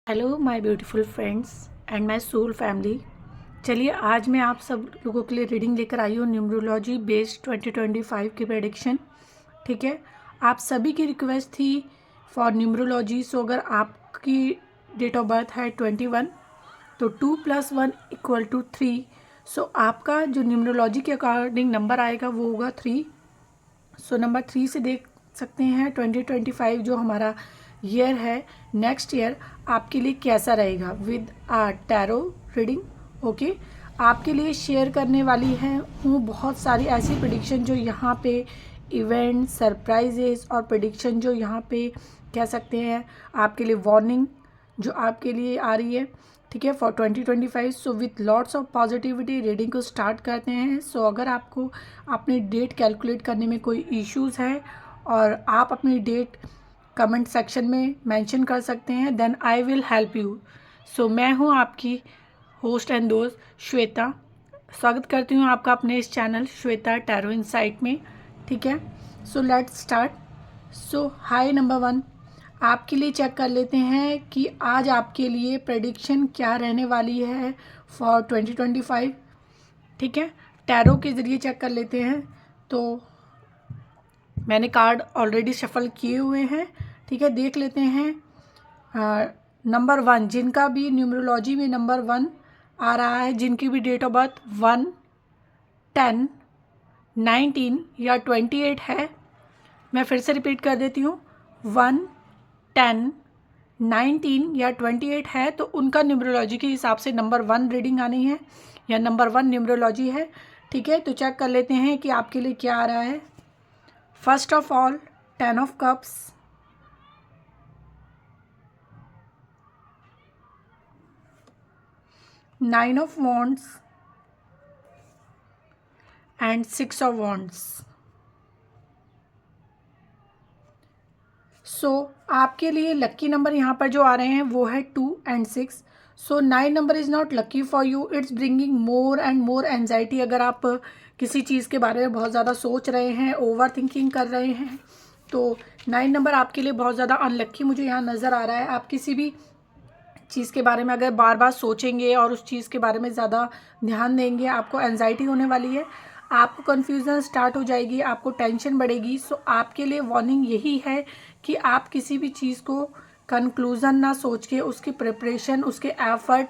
Hello my beautiful friends and my soul family. चलिए आज मैं आप सब लोगों के लिए रीडिंग लेकर आई हूँ न्यूमरोलॉजी बेस्ड 2025 की प्रेडिक्शन। ठीक है, आप सभी की रिक्वेस्ट थी फॉर न्यूमरोलॉजी। सो अगर आपकी डेट ऑफ बर्थ है 21 तो 2 + 1 = 3। सो आपका जो न्यूमरोलॉजी के अकॉर्डिंग नंबर आएगा वो होगा 3। सो नंबर 3 से देख सकते हैं 2025 जो हमारा ईयर है, नेक्स्ट ईयर आपके लिए कैसा रहेगा विद टैरो रीडिंग। ओके, आपके लिए शेयर करने वाली है हूँ बहुत सारी ऐसी प्रेडिक्शन जो यहाँ पे इवेंट, सरप्राइजेस और प्रेडिक्शन जो यहाँ पे कह सकते हैं आपके लिए वार्निंग जो आपके लिए आ रही है। ठीक है, for 2025। So with lots of positivity reading को स्टार्ट करते हैं। सो अगर आपको अपनी डेट कैलकुलेट करने में कोई इश्यूज़ है और आप अपनी डेट कमेंट सेक्शन में मेंशन कर सकते हैं, then I will help you. So मैं हूँ आपकी होस्ट एंड दोस्त श्वेता। स्वागत करती हूँ आपका अपने इस चैनल श्वेता टैरो इनसाइट में। ठीक है, so let's start. So hi number 1, आपके लिए चेक कर लेते हैं कि आज आपके लिए प्रेडिक्शन क्या रहने वाली है फॉर 2025। ठीक है, टैरो के ज़रिए चेक कर लेते हैं। तो मैंने कार्ड ऑलरेडी शफल किए हुए हैं। ठीक है, देख लेते हैं। नंबर 1, जिनका भी न्यूमरोलॉजी में नंबर 1 आ रहा है, जिनकी भी डेट ऑफ बर्थ 1, 10, 19 या 28 है, मैं फिर से रिपीट कर देती हूँ। 1, 10, 19 या 28 है तो उनका न्यूमरोलॉजी के हिसाब से नंबर 1 रीडिंग आनी है या नंबर 1 न्यूमरोलॉजी है। ठीक है, तो चेक कर लेते हैं कि आपके लिए क्या आ रहा है। First of all 10 of cups, 9 of wands and 6 of wands. So आपके लिए लक्की नंबर यहाँ पर जो आ रहे हैं वो है 2 and 6। So 9 number is not lucky for you, it's bringing more and more anxiety. अगर आप किसी चीज़ के बारे में बहुत ज़्यादा सोच रहे हैं, ओवर थिंकिंग कर रहे हैं, तो 9 नंबर आपके लिए बहुत ज़्यादा अनलक्की मुझे यहाँ नज़र आ रहा है। आप किसी भी चीज़ के बारे में अगर बार बार सोचेंगे और उस चीज़ के बारे में ज़्यादा ध्यान देंगे, आपको एंजाइटी होने वाली है, आपको कन्फ्यूज़न स्टार्ट हो जाएगी, आपको टेंशन बढ़ेगी। सो आपके लिए वार्निंग यही है कि आप किसी भी चीज़ को कंक्लूज़न ना सोच के उसकी प्रिपरेशन, उसके एफर्ट,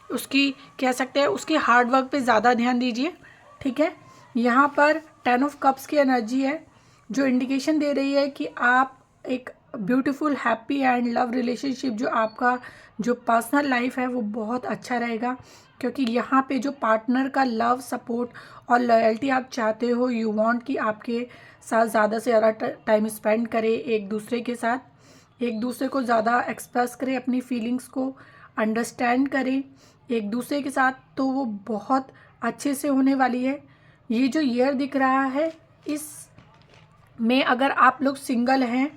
उसकी कह सकते हैं उसकी हार्ड वर्क पे ज़्यादा ध्यान दीजिए। ठीक है, यहाँ पर 10 ऑफ कप्स की एनर्जी है जो इंडिकेशन दे रही है कि आप एक beautiful happy and love relationship, जो आपका जो पर्सनल लाइफ है वो बहुत अच्छा रहेगा, क्योंकि यहाँ पे जो पार्टनर का लव, सपोर्ट और लॉयल्टी आप चाहते हो, यू वांट कि आपके साथ ज़्यादा से ज़्यादा टाइम स्पेंड करें, एक दूसरे के साथ, एक दूसरे को ज़्यादा एक्सप्रेस करें, अपनी फीलिंग्स को अंडरस्टैंड करें एक दूसरे के साथ, तो वो बहुत अच्छे से होने वाली है। ये जो ईयर दिख रहा है इस में अगर आप लोग सिंगल हैं,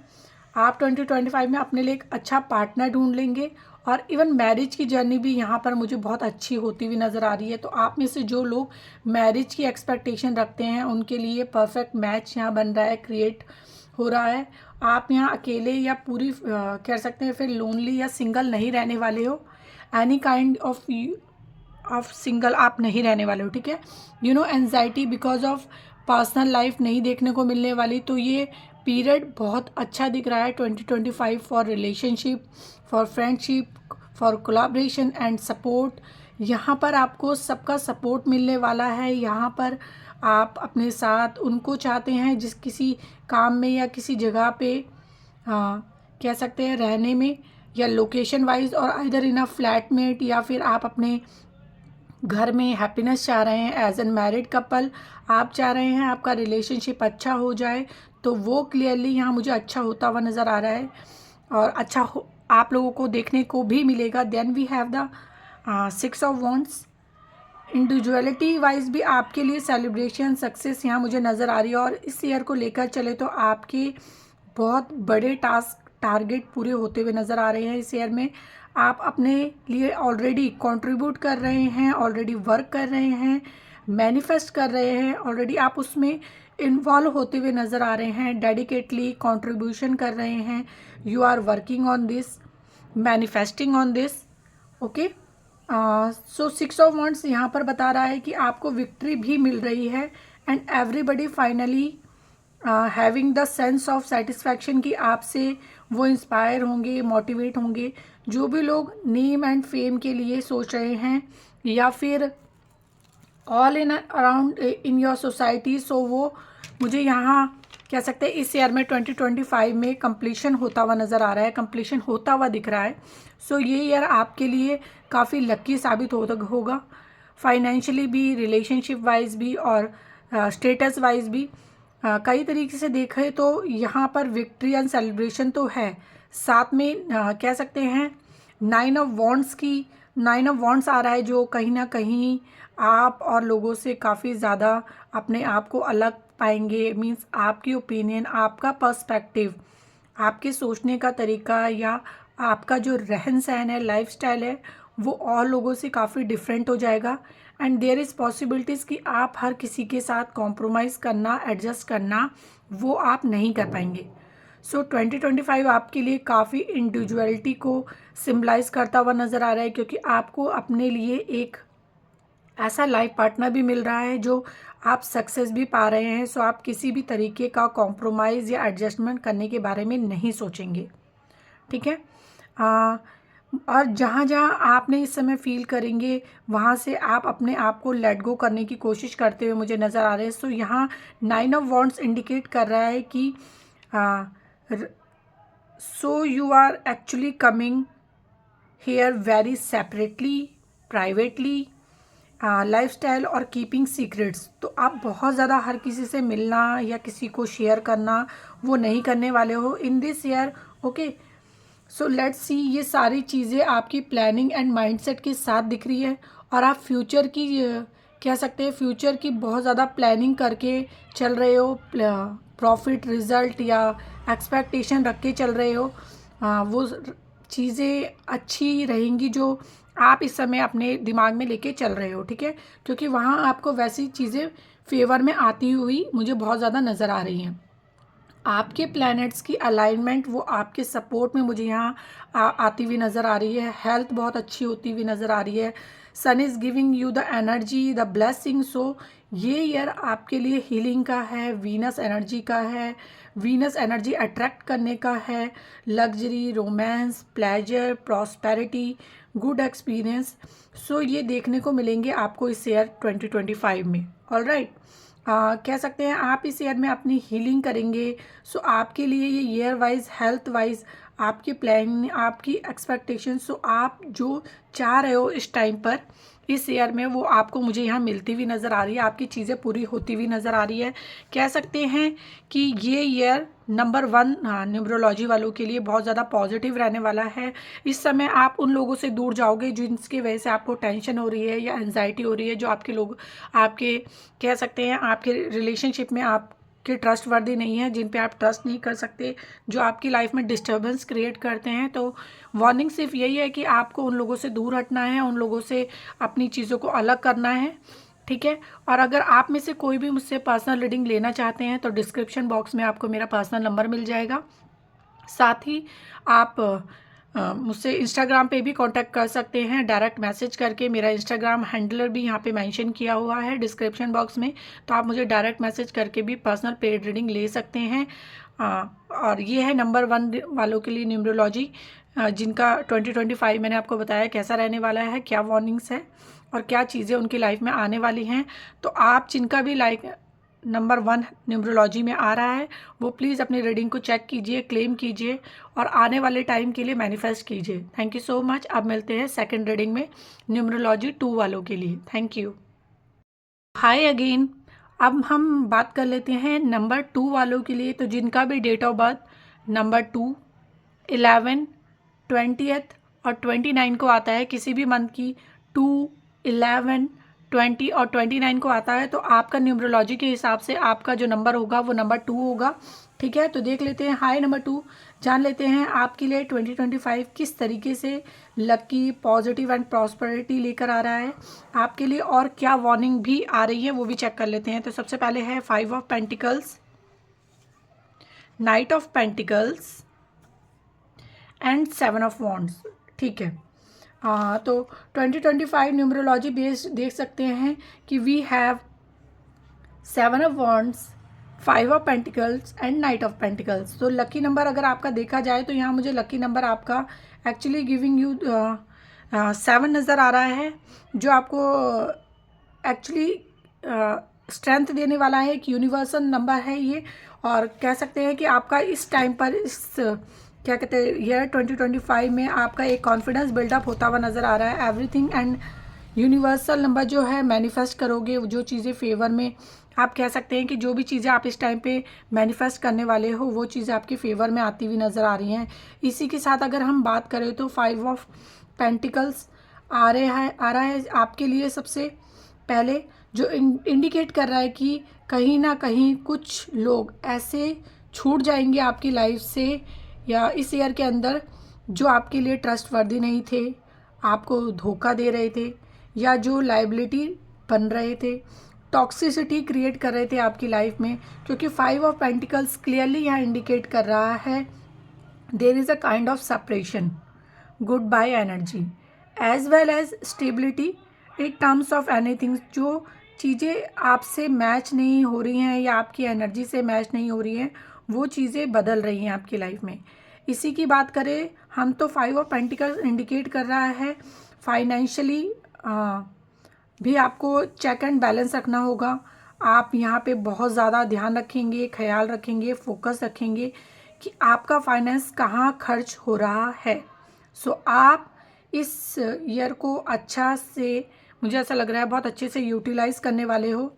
आप 2025 में अपने लिए एक अच्छा पार्टनर ढूंढ लेंगे और इवन मैरिज की जर्नी भी यहाँ पर मुझे बहुत अच्छी होती हुई नज़र आ रही है। तो आप में से जो लोग मैरिज की एक्सपेक्टेशन रखते हैं उनके लिए परफेक्ट मैच यहाँ बन रहा है, क्रिएट हो रहा है। आप यहाँ अकेले या पूरी कह सकते हैं फिर लोनली या सिंगल नहीं रहने वाले हो, एनी काइंड ऑफ सिंगल आप नहीं रहने वाले हो। ठीक है, anxiety because of personal life नहीं देखने को मिलने वाली। तो ये पीरियड बहुत अच्छा दिख रहा है 2025 for relationship, for friendship, for collaboration and support. यहाँ पर आपको सबका सपोर्ट मिलने वाला है। यहाँ पर आप अपने साथ उनको चाहते हैं जिस किसी काम में या किसी जगह पे कह सकते हैं रहने में, या लोकेशन वाइज, और इधर इन अ फ्लैटमेट, या फिर आप अपने घर में हैप्पीनेस चाह रहे हैं एज एन मैरिड कपल, आप चाह रहे हैं आपका रिलेशनशिप अच्छा हो जाए। तो वो क्लियरली यहाँ मुझे अच्छा होता हुआ नज़र आ रहा है और अच्छा हो आप लोगों को देखने को भी मिलेगा। Then we have the 6 of wands. Individuality wise भी आपके लिए सेलिब्रेशन, सक्सेस यहाँ मुझे नज़र आ रही है। और इस ईयर को लेकर चले तो आपके बहुत बड़े टारगेट पूरे होते हुए नज़र आ रहे हैं। इस ईयर में आप अपने लिए ऑलरेडी कंट्रीब्यूट कर रहे हैं, ऑलरेडी वर्क कर रहे हैं, मैनिफेस्ट कर रहे हैं, ऑलरेडी आप उसमें इन्वॉल्व होते हुए नज़र आ रहे हैं, डेडिकेटली कंट्रीब्यूशन कर रहे हैं, you are working on this. Manifesting on this. Okay, so 6 of wands यहाँ पर बता रहा है कि आपको विक्ट्री भी मिल रही है and everybody finally having the sense of satisfaction कि आपसे वो इंस्पायर होंगे, मोटिवेट होंगे। जो भी लोग नेम एंड फेम के लिए सोच रहे हैं या फिर all in around in your society, so वो मुझे यहाँ कह सकते हैं इस ईयर में 2025 में कंप्लीशन होता हुआ नज़र आ रहा है, कंप्लीशन होता हुआ दिख रहा है। सो ये ईयर आपके लिए काफ़ी लकी साबित होगा, फाइनेंशियली भी, रिलेशनशिप वाइज भी और स्टेटस वाइज भी। कई तरीके से देखें तो यहाँ पर विक्ट्री एंड सेलिब्रेशन तो है, साथ में कह सकते हैं 9 ऑफ वॉन्ड्स आ रहा है, जो कहीं ना कहीं आप और लोगों से काफ़ी ज़्यादा अपने आप को अलग पाएंगे। मीन्स आपकी ओपिनियन, आपका पर्सपेक्टिव, आपके सोचने का तरीका या आपका जो रहन सहन है, लाइफस्टाइल है, वो और लोगों से काफ़ी डिफरेंट हो जाएगा। एंड देयर इज़ पॉसिबिलिटीज़ कि आप हर किसी के साथ कॉम्प्रोमाइज़ करना, एडजस्ट करना, वो आप नहीं कर पाएंगे। सो 2025 आपके लिए काफ़ी इंडिविजुअलिटी को सिम्बलाइज करता हुआ नज़र आ रहा है, क्योंकि आपको अपने लिए एक ऐसा लाइफ पार्टनर भी मिल रहा है जो आप सक्सेस भी पा रहे हैं। सो आप किसी भी तरीके का कॉम्प्रोमाइज़ या एडजस्टमेंट करने के बारे में नहीं सोचेंगे, ठीक है। और जहाँ जहाँ आपने इस समय फील करेंगे वहाँ से आप अपने आप को लेट गो करने की कोशिश करते हुए मुझे नज़र आ रहे हैं। सो यहाँ 9 ऑफ वॉन्ड्स इंडिकेट कर रहा है कि so you are actually coming here very separately, privately, lifestyle और कीपिंग सीक्रेट्स। तो आप बहुत ज़्यादा हर किसी से मिलना या किसी को शेयर करना वो नहीं करने वाले हो in this year. Okay, so let's see, ये सारी चीज़ें आपकी प्लानिंग एंड माइंडसेट के साथ दिख रही है और आप फ्यूचर की कह सकते हैं फ्यूचर की बहुत ज़्यादा प्लानिंग करके चल रहे हो, प्रॉफिट, रिजल्ट या एक्सपेक्टेशन रख के चल रहे हो। वो चीज़ें अच्छी रहेंगी जो आप इस समय अपने दिमाग में लेके चल रहे हो, ठीक है, क्योंकि वहाँ आपको वैसी चीज़ें फेवर में आती हुई मुझे बहुत ज़्यादा नज़र आ रही हैं। आपके प्लैनेट्स की अलाइनमेंट वो आपके सपोर्ट में मुझे यहाँ आती हुई नज़र आ रही है। हेल्थ बहुत अच्छी होती हुई नज़र आ रही है। Sun is giving you the energy, the blessing. So ये ईयर आपके लिए हीलिंग का है, वीनस एनर्जी का है, वीनस एनर्जी अट्रैक्ट करने का है, luxury, romance, pleasure, prosperity, good experience. So ये देखने को मिलेंगे आपको इस ईयर 2025 में। ऑलराइट, कह सकते हैं आप इस ईयर में अपनी हीलिंग करेंगे। सो आपके लिए ये ईयर वाइज, हेल्थ वाइज, आपके प्लान, आपकी एक्सपेक्टेशन, सो आप जो चाह रहे हो इस टाइम पर इस ईयर में वो आपको मुझे यहाँ मिलती हुई नज़र आ रही है, आपकी चीज़ें पूरी होती हुई नज़र आ रही है। कह सकते हैं कि ये ईयर नंबर 1 न्यूमरोलॉजी वालों के लिए बहुत ज़्यादा पॉजिटिव रहने वाला है। इस समय आप उन लोगों से दूर जाओगे जिनकी वजह से आपको टेंशन हो रही है या एंजाइटी हो रही है, जो आपके लोग आपके कह सकते हैं आपके रिलेशनशिप में आपके ट्रस्ट वर्दी नहीं है, जिन पे आप ट्रस्ट नहीं कर सकते, जो आपकी लाइफ में डिस्टर्बेंस क्रिएट करते हैं। तो वार्निंग सिर्फ यही है कि आपको उन लोगों से दूर हटना है, उन लोगों से अपनी चीज़ों को अलग करना है, ठीक है। और अगर आप में से कोई भी मुझसे पर्सनल रीडिंग लेना चाहते हैं तो डिस्क्रिप्शन बॉक्स में आपको मेरा पर्सनल नंबर मिल जाएगा। साथ ही आप मुझसे इंस्टाग्राम पे भी कांटेक्ट कर सकते हैं, डायरेक्ट मैसेज करके। मेरा इंस्टाग्राम हैंडलर भी यहाँ पे मेंशन किया हुआ है डिस्क्रिप्शन बॉक्स में, तो आप मुझे डायरेक्ट मैसेज करके भी पर्सनल पेड रीडिंग ले सकते हैं। और ये है नंबर 1 वालों के लिए न्यूमरोलॉजी, जिनका 2025 मैंने आपको बताया कैसा रहने वाला है, क्या वार्निंग्स है और क्या चीज़ें उनकी लाइफ में आने वाली हैं। तो आप जिनका भी नंबर 1 न्यूमरोलॉजी में आ रहा है वो प्लीज़ अपनी रीडिंग को चेक कीजिए, क्लेम कीजिए और आने वाले टाइम के लिए मैनिफेस्ट कीजिए। Thank you so much. अब मिलते हैं सेकंड रीडिंग में न्यूमरोलॉजी 2 वालों के लिए। Thank you. Hi again. अब हम बात कर लेते हैं नंबर 2 वालों के लिए। तो जिनका भी date of birth number 2, 11, 20th और 29 को आता है, किसी भी मंथ की 2, 11, 20 और 29 को आता है, तो आपका न्यूमरोलॉजी के हिसाब से आपका जो नंबर होगा वो नंबर 2 होगा, ठीक है। तो देख लेते हैं, हाय नंबर 2, जान लेते हैं आपके लिए 2025 किस तरीके से लकी, पॉजिटिव एंड प्रॉस्पेरिटी लेकर आ रहा है आपके लिए, और क्या वार्निंग भी आ रही है वो भी चेक कर लेते हैं। तो सबसे पहले है 5 of pentacles, night of pentacles and 7 of wands. ठीक है, तो 2025 न्यूमरोलॉजी बेस्ड देख सकते हैं कि we have 7 of wands, 5 of pentacles and knight of pentacles. तो लकी नंबर अगर आपका देखा जाए तो यहाँ मुझे लकी नंबर आपका एक्चुअली गिविंग यू 7 नज़र आ रहा है, जो आपको एक्चुअली स्ट्रेंथ देने वाला है। एक यूनिवर्सल नंबर है ये, और कह सकते हैं कि आपका इस टाइम पर, इस क्या कहते हैं, ईयर 2025 में आपका एक कॉन्फिडेंस बिल्डअप होता हुआ नज़र आ रहा है। एवरीथिंग एंड यूनिवर्सल नंबर जो है मैनिफेस्ट करोगे, जो चीज़ें फेवर में, आप कह सकते हैं कि जो भी चीज़ें आप इस टाइम पे मैनिफेस्ट करने वाले हो वो चीज़ें आपके फेवर में आती हुई नज़र आ रही हैं। इसी के साथ अगर हम बात करें तो 5 ऑफ पेंटिकल्स आ रहा है आपके लिए। सबसे पहले जो इंडिकेट कर रहा है कि कहीं ना कहीं कुछ लोग ऐसे छूट जाएंगे आपकी लाइफ से या इस ईयर के अंदर, जो आपके लिए ट्रस्टवर्दी नहीं थे, आपको धोखा दे रहे थे, या जो लाइबिलिटी बन रहे थे, टॉक्सिसिटी क्रिएट कर रहे थे आपकी लाइफ में। क्योंकि 5 ऑफ पेंटिकल्स क्लियरली यहाँ इंडिकेट कर रहा है there is a kind of separation, good bye energy as well as stability in terms of anything. जो चीज़ें आपसे मैच नहीं हो रही हैं या आपकी एनर्जी से मैच नहीं हो रही हैं, वो चीज़ें बदल रही हैं आपकी लाइफ में। इसी की बात करें हम तो 5 ऑफ पेंटिकल्स इंडिकेट कर रहा है फाइनेंशियली भी आपको चेक एंड बैलेंस रखना होगा। आप यहाँ पे बहुत ज़्यादा ध्यान रखेंगे, ख्याल रखेंगे, फोकस रखेंगे कि आपका फाइनेंस कहाँ खर्च हो रहा है। सो आप इस ईयर को अच्छा से, मुझे ऐसा लग रहा है बहुत अच्छे से यूटिलाइज़ करने वाले हो।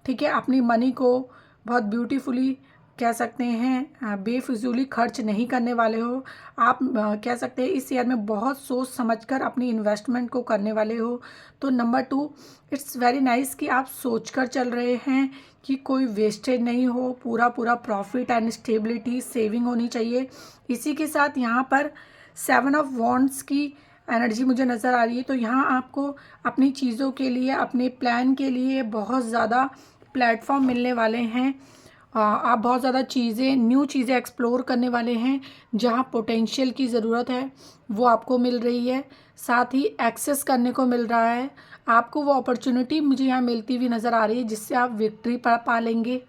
ठीक है, अपनी मनी को बहुत ब्यूटीफुली कह सकते हैं बेफिजूली खर्च नहीं करने वाले हो। आप कह सकते हैं इस ईयर में बहुत सोच समझकर अपनी इन्वेस्टमेंट को करने वाले हो। तो नंबर 2, इट्स वेरी नाइस कि आप सोचकर चल रहे हैं कि कोई वेस्टेज नहीं हो, पूरा प्रॉफिट एंड स्टेबिलिटी सेविंग होनी चाहिए। इसी के साथ यहाँ पर 7 ऑफ वॉन्ड्स की एनर्जी मुझे नज़र आ रही है। तो यहाँ आपको अपनी चीज़ों के लिए, अपने प्लान के लिए बहुत ज़्यादा प्लेटफॉर्म मिलने वाले हैं। आप बहुत ज़्यादा चीज़ें, न्यू चीज़ें एक्सप्लोर करने वाले हैं। जहाँ पोटेंशियल की ज़रूरत है वो आपको मिल रही है, साथ ही एक्सेस करने को मिल रहा है। आपको वो अपॉर्चुनिटी मुझे यहाँ मिलती हुई नज़र आ रही है जिससे आप विक्ट्री पा लेंगे।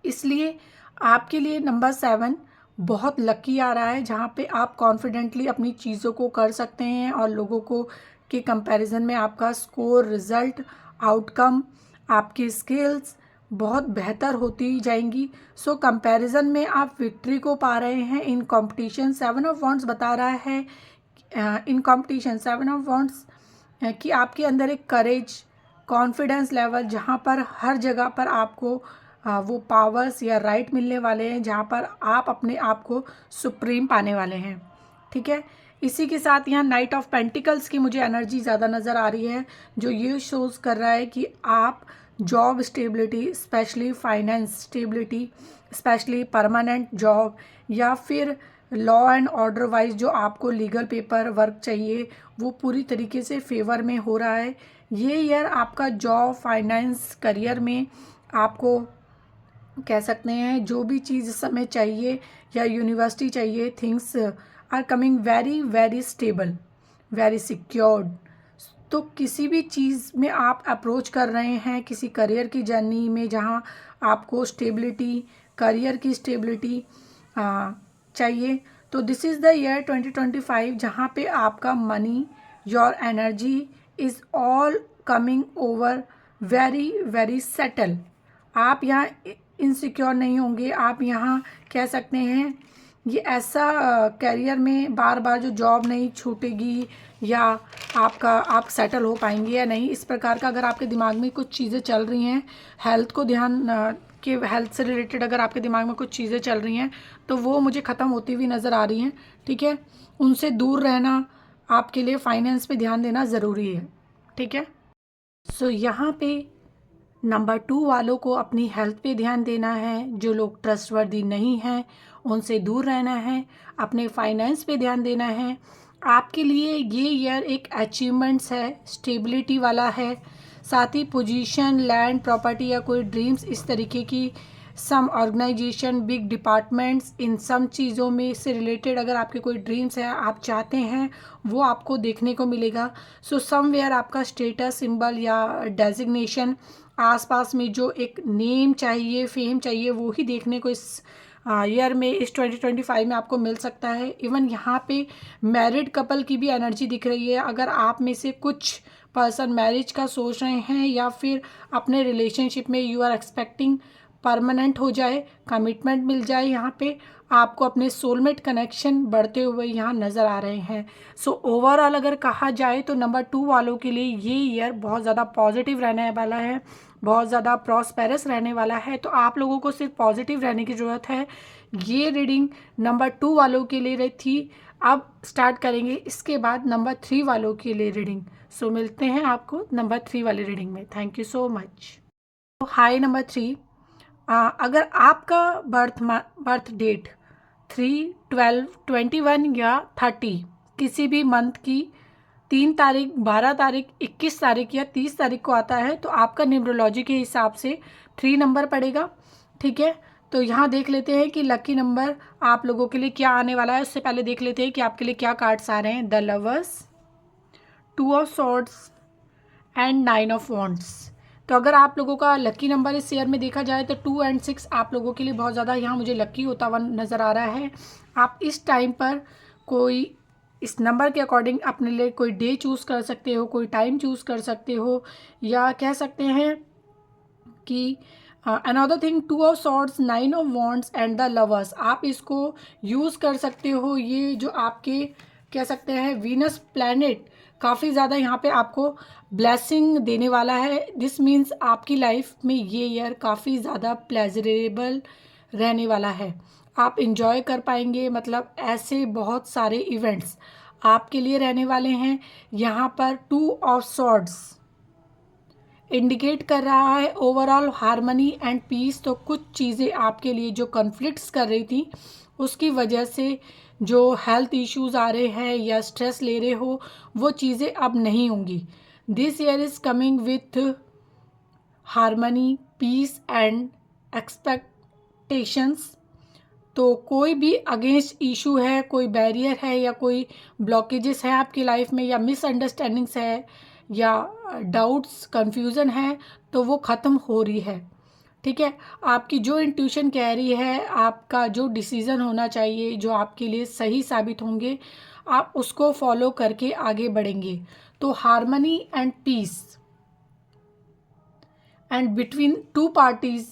इसलिए आपके लिए नंबर 7 बहुत लकी आ रहा है, जहाँ पे आप कॉन्फिडेंटली अपनी चीज़ों को कर सकते हैं और लोगों को के कंपैरिजन में आपका स्कोर, रिज़ल्ट, आउटकम, आपकी स्किल्स बहुत बेहतर होती जाएंगी। सो कंपैरिजन में आप विक्ट्री को पा रहे हैं इन कंपटीशन। 7 ऑफ वॉन्ड्स बता रहा है इन कंपटीशन, 7 ऑफ वॉन्ड्स कि आपके अंदर एक करेज, कॉन्फिडेंस लेवल, जहाँ पर हर जगह पर आपको वो पावर्स या राइट मिलने वाले हैं, जहाँ पर आप अपने आप को सुप्रीम पाने वाले हैं। ठीक है, इसी के साथ यहाँ नाइट ऑफ पेंटिकल्स की मुझे एनर्जी ज़्यादा नज़र आ रही है, जो ये शोज़ कर रहा है कि आप job stability, specially finance stability, specially permanent job, या फिर लॉ एंड ऑर्डर वाइज जो आपको लीगल पेपर वर्क चाहिए, वो पूरी तरीके से फेवर में हो रहा है। ये ईयर आपका जॉब, फाइनेंस, करियर में आपको कह सकते हैं जो भी चीज़ इस समय चाहिए या यूनिवर्सिटी चाहिए, things are coming very very stable, very secured. तो किसी भी चीज़ में आप अप्रोच कर रहे हैं, किसी करियर की जर्नी में जहाँ आपको स्टेबिलिटी, करियर की स्टेबिलिटी चाहिए, तो दिस इज़ द ईयर 2025 जहाँ पे आपका money, your energy is all coming over very very settle. आप यहाँ इनसिक्योर नहीं होंगे। आप यहाँ कह सकते हैं ये ऐसा करियर में बार बार जो जॉब नहीं छूटेगी या आप सेटल हो पाएंगे या नहीं, इस प्रकार का अगर आपके दिमाग में कुछ चीज़ें चल रही हैं, हेल्थ को ध्यान कि हेल्थ से रिलेटेड अगर आपके दिमाग में कुछ चीज़ें चल रही हैं तो वो मुझे ख़त्म होती हुई नज़र आ रही हैं। ठीक है, उनसे दूर रहना आपके लिए, फाइनेंस पे ध्यान देना ज़रूरी है। ठीक है, सो यहाँ पे नंबर 2 वालों को अपनी हेल्थ पे ध्यान देना है। जो लोग ट्रस्टवर्दी नहीं हैं उनसे दूर रहना है, अपने फाइनेंस पे ध्यान देना है। आपके लिए ये ईयर एक अचीवमेंट्स है, स्टेबिलिटी वाला है। साथ ही पोजीशन, लैंड, प्रॉपर्टी या कोई ड्रीम्स, इस तरीके की सम ऑर्गेनाइजेशन, बिग डिपार्टमेंट्स, इन सम चीज़ों में से रिलेटेड अगर आपके कोई ड्रीम्स है, आप चाहते हैं, वो आपको देखने को मिलेगा। सो समवेयर आपका स्टेटस सिंबल या डेजिग्नेशन, आसपास में जो एक नेम चाहिए, फेम चाहिए, वो ही देखने को इस ईयर में, इस 2025 में आपको मिल सकता है। इवन यहाँ पे मैरिड कपल की भी एनर्जी दिख रही है। अगर आप में से कुछ पर्सन मैरिज का सोच रहे हैं या फिर अपने रिलेशनशिप में यू आर एक्सपेक्टिंग परमानेंट हो जाए, कमिटमेंट मिल जाए, यहाँ पे आपको अपने सोलमेट कनेक्शन बढ़ते हुए यहाँ नज़र आ रहे हैं। सो ओवरऑल अगर कहा जाए तो नंबर 2 वालों के लिए ये ईयर बहुत ज़्यादा पॉजिटिव रहने वाला है, बहुत ज़्यादा प्रॉस्पेरस रहने वाला है। तो आप लोगों को सिर्फ पॉजिटिव रहने की ज़रूरत है। ये रीडिंग नंबर 2 वालों के लिए रही थी। अब स्टार्ट करेंगे इसके बाद नंबर 3 वालों के लिए रीडिंग। सो मिलते हैं आपको नंबर 3 वाली रीडिंग में। Thank you so much. Hi number 3, अगर आपका बर्थ डेट 3, 12, 21 या 30 किसी भी मंथ की 3 तारीख, 12 तारीख, 21 तारीख या 30 तारीख को आता है तो आपका न्यूमरोलॉजी के हिसाब से 3 नंबर पड़ेगा। ठीक है, तो यहाँ देख लेते हैं कि लकी नंबर आप लोगों के लिए क्या आने वाला है। उससे पहले देख लेते हैं कि आपके लिए क्या कार्ड्स आ रहे हैं। The lovers, 2 of swords and 9 of wands. तो अगर आप लोगों का लकी नंबर इस ईयर में देखा जाए तो 2 एंड 6 आप लोगों के लिए बहुत ज़्यादा यहाँ मुझे लकी होता हुआ नज़र आ रहा है। आप इस टाइम पर कोई इस नंबर के अकॉर्डिंग अपने लिए कोई डे चूज़ कर सकते हो, कोई टाइम चूज़ कर सकते हो, या कह सकते हैं कि another thing 2 of swords, 9 of wands and the lovers, आप इसको यूज़ कर सकते हो। ये जो आपके कह सकते हैं वीनस प्लैनेट काफ़ी ज़्यादा यहाँ पे आपको ब्लेसिंग देने वाला है। दिस मीन्स आपकी लाइफ में ये ईयर काफ़ी ज़्यादा प्लेजरेबल रहने वाला है। आप इंजॉय कर पाएंगे, मतलब ऐसे बहुत सारे इवेंट्स आपके लिए रहने वाले हैं। यहाँ पर 2 ऑफ सॉर्ड्स इंडिकेट कर रहा है ओवरऑल हार्मनी एंड पीस। तो कुछ चीज़ें आपके लिए जो कॉन्फ्लिक्ट्स कर रही थी उसकी वजह से जो हेल्थ इश्यूज आ रहे हैं या स्ट्रेस ले रहे हो, वो चीज़ें अब नहीं होंगी। This year is coming with harmony, peace and expectations. तो कोई भी अगेंस्ट इशू है, कोई बैरियर है या कोई ब्लॉकेजेस है आपकी लाइफ में, या मिसअंडरस्टैंडिंग्स है या डाउट्स, कंफ्यूजन है, तो वो ख़त्म हो रही है। ठीक है, आपकी जो इंट्यूशन कह रही है, आपका जो डिसीज़न होना चाहिए, जो आपके लिए सही साबित होंगे, आप उसको फॉलो करके आगे बढ़ेंगे। तो harmony and peace and between 2 parties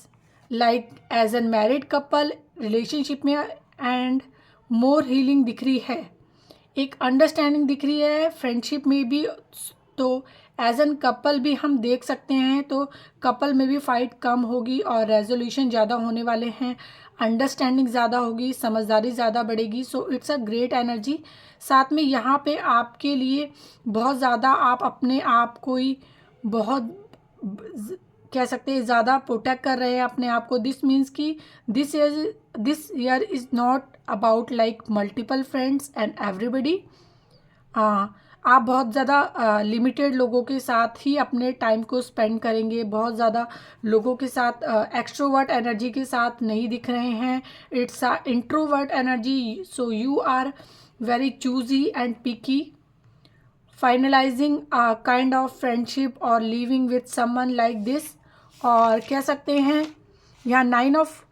like as an married couple relationship में, एंड मोर हीलिंग दिख रही है, एक अंडरस्टैंडिंग दिख रही है फ्रेंडशिप में भी। तो एज एन कपल भी हम देख सकते हैं, तो कपल में भी फाइट कम होगी और रेजोल्यूशन ज़्यादा होने वाले हैं, अंडरस्टैंडिंग ज़्यादा होगी, समझदारी ज़्यादा बढ़ेगी। So it's a great energy. साथ में यहाँ पे आपके लिए बहुत ज़्यादा आप अपने आप को ही बहुत कह सकते हैं ज़्यादा प्रोटेक्ट कर रहे हैं अपने आप को। दिस मीन्स कि this year is not about like multiple friends and everybody. आप बहुत ज़्यादा लिमिटेड लोगों के साथ ही अपने टाइम को स्पेंड करेंगे, बहुत ज़्यादा लोगों के साथ एक्सट्रोवर्ट एनर्जी के साथ नहीं दिख रहे हैं। It's a introvert energy. So you are very choosy and picky, finalizing a kind of friendship और living with someone like this. और कह सकते हैं यहाँ 9 ऑफ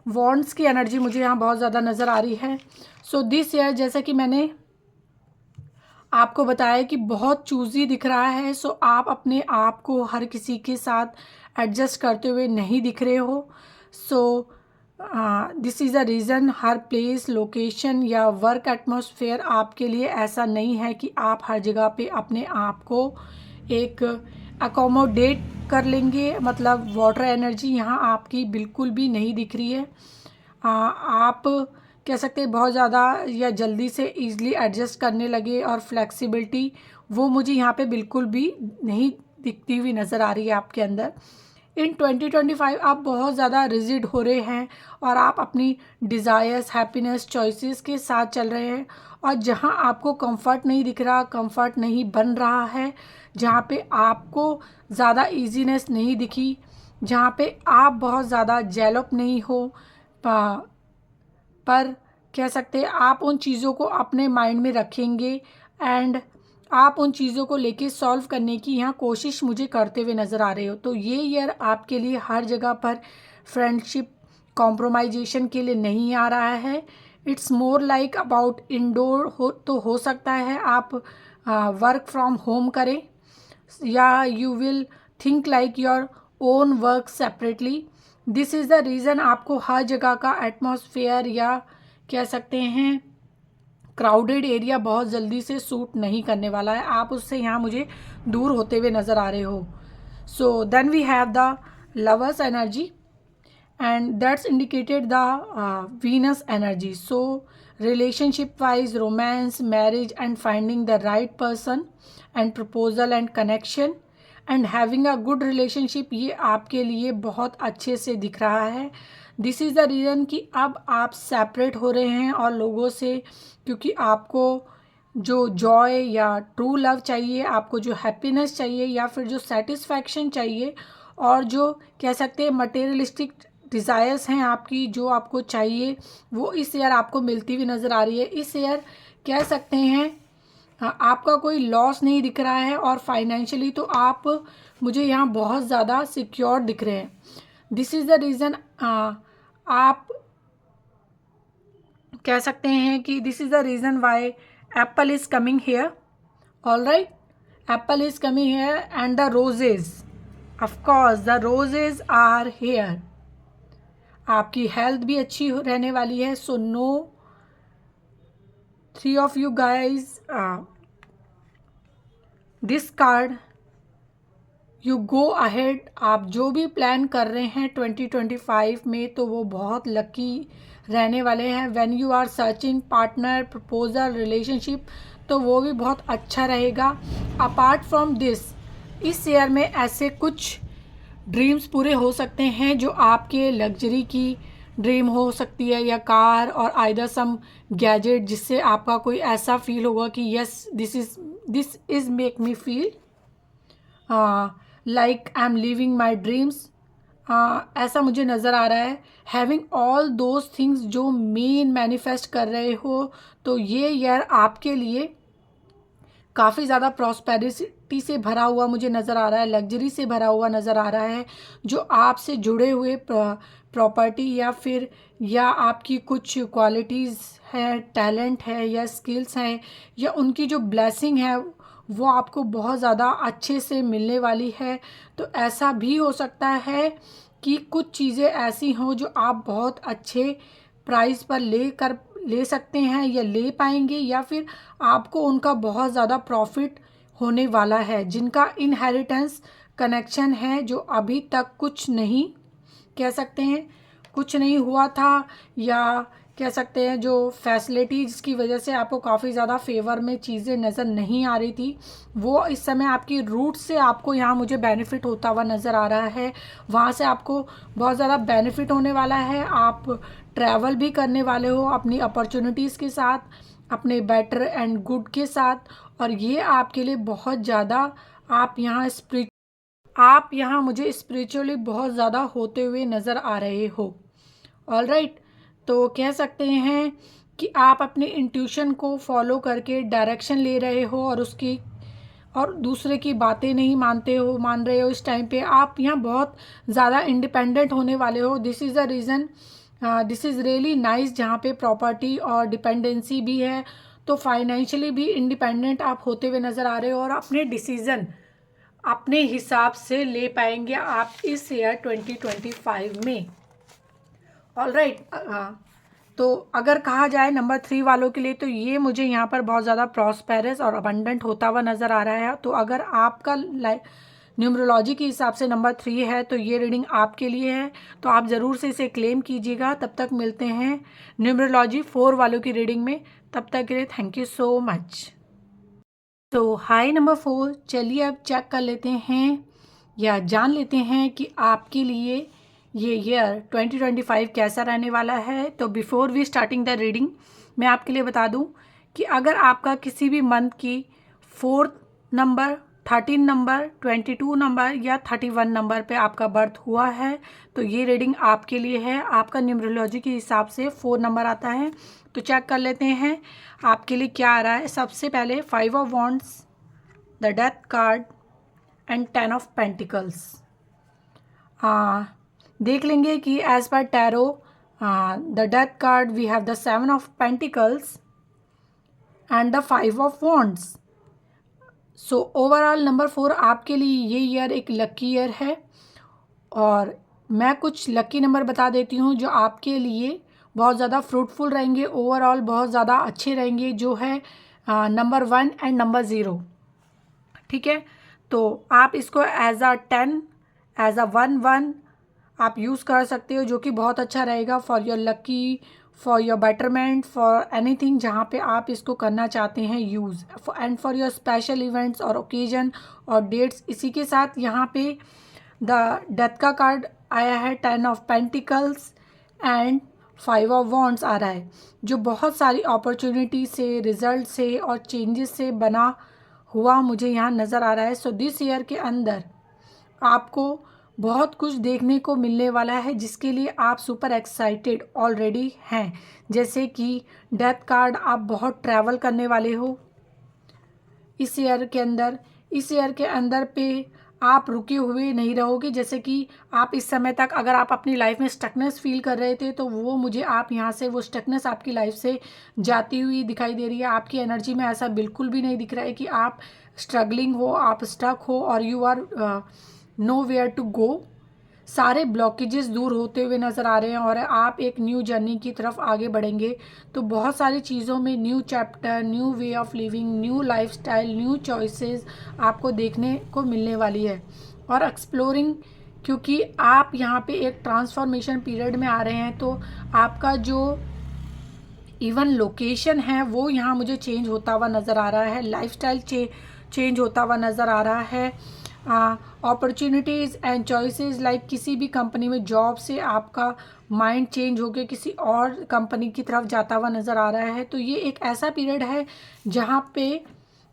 वॉन्ड्स की एनर्जी मुझे यहाँ बहुत ज़्यादा नज़र आ रही है। सो दिस ईयर जैसा कि मैंने आपको बताया कि बहुत चूज़ी दिख रहा है। सो आप अपने आप को हर किसी के साथ एडजस्ट करते हुए नहीं दिख रहे हो। सो this is a reason, her place, location या वर्क एटमॉस्फेयर आपके लिए ऐसा नहीं है कि आप हर जगह पे अपने आप को एक अकोमोडेट कर लेंगे। मतलब वाटर एनर्जी यहाँ आपकी बिल्कुल भी नहीं दिख रही है। आप कह सकते हैं बहुत ज़्यादा या जल्दी से ईज़िली एडजस्ट करने लगे, और फ्लेक्सिबिलिटी वो मुझे यहाँ पे बिल्कुल भी नहीं दिखती हुई नज़र आ रही है आपके अंदर। इन 2025 आप बहुत ज़्यादा रिजिड हो रहे हैं और आप अपनी डिज़ायर्स, हैप्पीनेस, चॉइसेस के साथ चल रहे हैं। और जहाँ आपको कंफर्ट नहीं दिख रहा, कंफर्ट नहीं बन रहा है, जहाँ पे आपको ज़्यादा इजीनेस नहीं दिखी, जहाँ पे आप बहुत ज़्यादा जेलप नहीं हो, पर कह सकते हैं आप उन चीज़ों को अपने माइंड में रखेंगे एंड आप उन चीज़ों को लेके सॉल्व करने की यहाँ कोशिश मुझे करते हुए नज़र आ रहे हो। तो ये ईयर आपके लिए हर जगह पर फ्रेंडशिप कॉम्प्रोमाइजेशन के लिए नहीं आ रहा है। It's more like about indoor हो, तो हो सकता है आप वर्क फ्रॉम होम करें या you will think like your own work separately. This is the reason आपको हर जगह का एटमॉस्फेयर या कह सकते हैं क्राउडेड एरिया बहुत जल्दी से सूट नहीं करने वाला है, आप उससे यहाँ मुझे दूर होते हुए नज़र आ रहे हो। So then we have the lovers energy and that's indicated the Venus energy. So relationship wise, romance, marriage and finding the right person and proposal and connection and having a good relationship, ये आपके लिए बहुत अच्छे से दिख रहा है। This is the reason कि अब आप सेपरेट हो रहे हैं और लोगों से, क्योंकि आपको जो जॉय या ट्रू लव चाहिए, आपको जो हैप्पीनेस चाहिए या फिर जो सेटिस्फैक्शन चाहिए और जो कह सकते हैं मटेरियलिस्टिक डिज़ायर्स हैं आपकी, जो आपको चाहिए वो इस ईयर आपको मिलती हुई नज़र आ रही है। इस ईयर कह सकते हैं आपका कोई लॉस नहीं दिख रहा है और फाइनेंशियली तो आप मुझे यहाँ बहुत ज़्यादा सिक्योर दिख रहे हैं। दिस इज़ द रीज़न आप कह सकते हैं कि this is the reason why apple is coming here. All right, apple is coming here and the roses, of course the roses are here. आपकी हेल्थ भी अच्छी रहने वाली है। So no, 3 of you guys, this card you go ahead. आप जो भी plan कर रहे हैं 2025 में तो वो बहुत लकी रहने वाले हैं। When you are searching partner, proposal, relationship, तो वो भी बहुत अच्छा रहेगा। अपार्ट फ्रॉम दिस, इस ईयर में ऐसे कुछ ड्रीम्स पूरे हो सकते हैं जो आपके लग्जरी की ड्रीम हो सकती है या कार और आइदर सम गैजेट, जिससे आपका कोई ऐसा फील होगा कि yes this is make me feel like I am living my dreams. ऐसा मुझे नज़र आ रहा है। हैविंग ऑल दोज थिंग्स जो मेन मैनिफेस्ट कर रहे हो, तो ये ईयर आपके लिए काफ़ी ज़्यादा प्रॉस्पेरिटी से भरा हुआ मुझे नज़र आ रहा है, लग्जरी से भरा हुआ नज़र आ रहा है। जो आपसे जुड़े हुए प्रॉपर्टी या आपकी कुछ क्वालिटीज़ है, टैलेंट है या स्किल्स हैं या उनकी जो ब्लेसिंग है वो आपको बहुत ज़्यादा अच्छे से मिलने वाली है। तो ऐसा भी हो सकता है कि कुछ चीज़ें ऐसी हों जो आप बहुत अच्छे प्राइस पर ले सकते हैं या ले पाएंगे, या फिर आपको उनका बहुत ज़्यादा प्रॉफिट होने वाला है, जिनका इनहेरिटेंस कनेक्शन है, जो अभी तक कुछ नहीं कह सकते हैं कुछ नहीं हुआ था, या कह सकते हैं जो फैसिलिटी जिसकी वजह से आपको काफ़ी ज़्यादा फेवर में चीज़ें नज़र नहीं आ रही थी, वो इस समय आपकी रूट से आपको यहाँ मुझे बेनिफिट होता हुआ नज़र आ रहा है। वहाँ से आपको बहुत ज़्यादा बेनिफिट होने वाला है। आप ट्रैवल भी करने वाले हो अपनी अपॉर्चुनिटीज़ के साथ, अपने बेटर एंड गुड के साथ, और ये आपके लिए बहुत ज़्यादा आप यहाँ मुझे स्पिरिचुअली बहुत ज़्यादा होते हुए नज़र आ रहे हो। ऑल राइट, तो कह सकते हैं कि आप अपने इंट्यूशन को फॉलो करके डायरेक्शन ले रहे हो और दूसरे की बातें नहीं मान रहे हो। इस टाइम पे आप यहाँ बहुत ज़्यादा इंडिपेंडेंट होने वाले हो। This is the reason, this is really nice, जहाँ पे प्रॉपर्टी और डिपेंडेंसी भी है, तो फाइनेंशियली भी इंडिपेंडेंट आप होते हुए नज़र आ रहे हो और अपने डिसीज़न अपने हिसाब से ले पाएंगे आप इस ईयर 2025 में। ऑल राइट, तो अगर कहा जाए नंबर 3 वालों के लिए, तो ये मुझे यहाँ पर बहुत ज़्यादा प्रॉस्पेरस और अबंडेंट होता हुआ नज़र आ रहा है। तो अगर आपका न्यूमरोलॉजी के हिसाब से नंबर 3 है तो ये रीडिंग आपके लिए है, तो आप ज़रूर से इसे क्लेम कीजिएगा। तब तक मिलते हैं न्यूमरोलॉजी 4 वालों की रीडिंग में, तब तक के लिए थैंक यू सो मच। तो हाई नंबर 4, चलिए अब चेक कर लेते हैं या जान लेते हैं कि आपके लिए ये ईयर 2025 कैसा रहने वाला है। तो before we starting the reading, मैं आपके लिए बता दूं कि अगर आपका किसी भी मंथ की 4th नंबर, 13 नंबर, 22 नंबर या 31 नंबर पे आपका बर्थ हुआ है तो ये रीडिंग आपके लिए है। आपका न्यूमरोलॉजी के हिसाब से 4 नंबर आता है। तो चेक कर लेते हैं आपके लिए क्या आ रहा है। सबसे पहले 5 of wands, the death card and 10 of pentacles. देख लेंगे कि as per tarot the death card we have the 7 of pentacles and the 5 of wands. So overall number 4 आपके लिए ये ईयर एक लकी ईयर है। और मैं कुछ लकी नंबर बता देती हूँ जो आपके लिए बहुत ज़्यादा फ्रूटफुल रहेंगे, ओवरऑल बहुत ज़्यादा अच्छे रहेंगे, जो है नंबर 1 एंड नंबर 0। ठीक है, तो आप इसको एज अ 10, एज अ 1 आप यूज़ कर सकते हो, जो कि बहुत अच्छा रहेगा for your lucky, for your betterment, for anything जहाँ पे आप इसको करना चाहते हैं use, and for your special events और ओकेजन और डेट्स। इसी के साथ यहाँ पे द डेथ का कार्ड आया है, 10 of pentacles and 5 of wands आ रहा है, जो बहुत सारी अपॉर्चुनिटी से, रिजल्ट से और चेंजेस से बना हुआ मुझे यहाँ नज़र आ रहा है। सो दिस ईयर के अंदर आपको बहुत कुछ देखने को मिलने वाला है, जिसके लिए आप सुपर एक्साइटेड ऑलरेडी हैं। जैसे कि डेथ कार्ड, आप बहुत ट्रैवल करने वाले हो इस ईयर के अंदर। इस ईयर के अंदर पे आप रुके हुए नहीं रहोगे। जैसे कि आप इस समय तक अगर आप अपनी लाइफ में स्टकनेस फील कर रहे थे तो वो मुझे आप यहाँ से वो स्टकनेस आपकी लाइफ से जाती हुई दिखाई दे रही है। आपकी एनर्जी में ऐसा बिल्कुल भी नहीं दिख रहा है कि आप स्ट्रगलिंग हो, आप स्टक हो और you are nowhere to go. सारे ब्लॉकेजेस दूर होते हुए नज़र आ रहे हैं और आप एक न्यू जर्नी की तरफ आगे बढ़ेंगे। तो बहुत सारी चीज़ों में new chapter, new way of living, new lifestyle, new choices आपको देखने को मिलने वाली है। और एक्सप्लोरिंग, क्योंकि आप यहाँ पे एक ट्रांसफॉर्मेशन पीरियड में आ रहे हैं, तो आपका जो इवन लोकेशन है वो यहाँ मुझे चेंज होता हुआ नज़र आ रहा है, लाइफस्टाइल चेंज होता हुआ नज़र आ रहा है। अपॉर्चुनिटीज़ एंड चॉइसेस, लाइक किसी भी कंपनी में जॉब से आपका माइंड चेंज होकर किसी और कंपनी की तरफ जाता हुआ नज़र आ रहा है। तो ये एक ऐसा पीरियड है जहाँ पे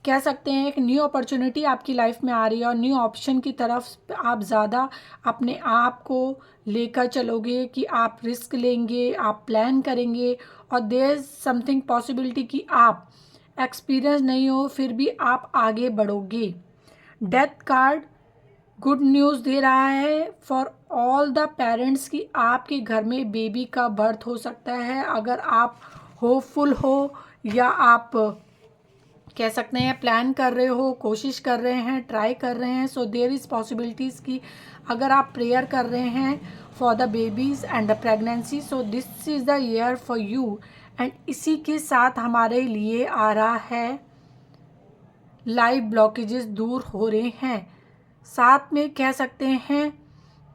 कह सकते हैं एक न्यू अपॉर्चुनिटी आपकी लाइफ में आ रही है और न्यू ऑप्शन की तरफ आप ज़्यादा अपने आप को लेकर चलोगे कि आप रिस्क लेंगे, आप प्लान करेंगे और देयर इज़ समथिंग पॉसिबिलिटी कि आप एक्सपीरियंस नहीं हो फिर भी आप आगे बढ़ोगे। डेथ कार्ड गुड न्यूज़ दे रहा है फॉर ऑल द पेरेंट्स कि आपके घर में बेबी का बर्थ हो सकता है। अगर आप होपफुल हो या आप कह सकते हैं प्लान कर रहे हो, कोशिश कर रहे हैं, ट्राई कर रहे हैं, सो देयर इज़ पॉसिबिलिटीज़ कि अगर आप प्रेयर कर रहे हैं for the babies and the pregnancy, so this is the year for you. And इसी के साथ हमारे लिए आ रहा है लाइफ ब्लॉकेजेस दूर हो रहे हैं। साथ में कह सकते हैं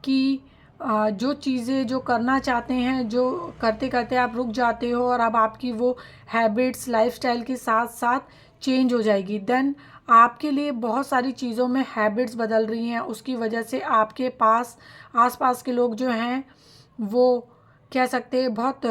कि जो चीज़ें जो करना चाहते हैं, जो करते करते आप रुक जाते हो और अब आपकी वो हैबिट्स लाइफस्टाइल के साथ साथ चेंज हो जाएगी। देन आपके लिए बहुत सारी चीज़ों में हैबिट्स बदल रही हैं, उसकी वजह से आपके पास आसपास के लोग जो हैं वो कह सकते हैं बहुत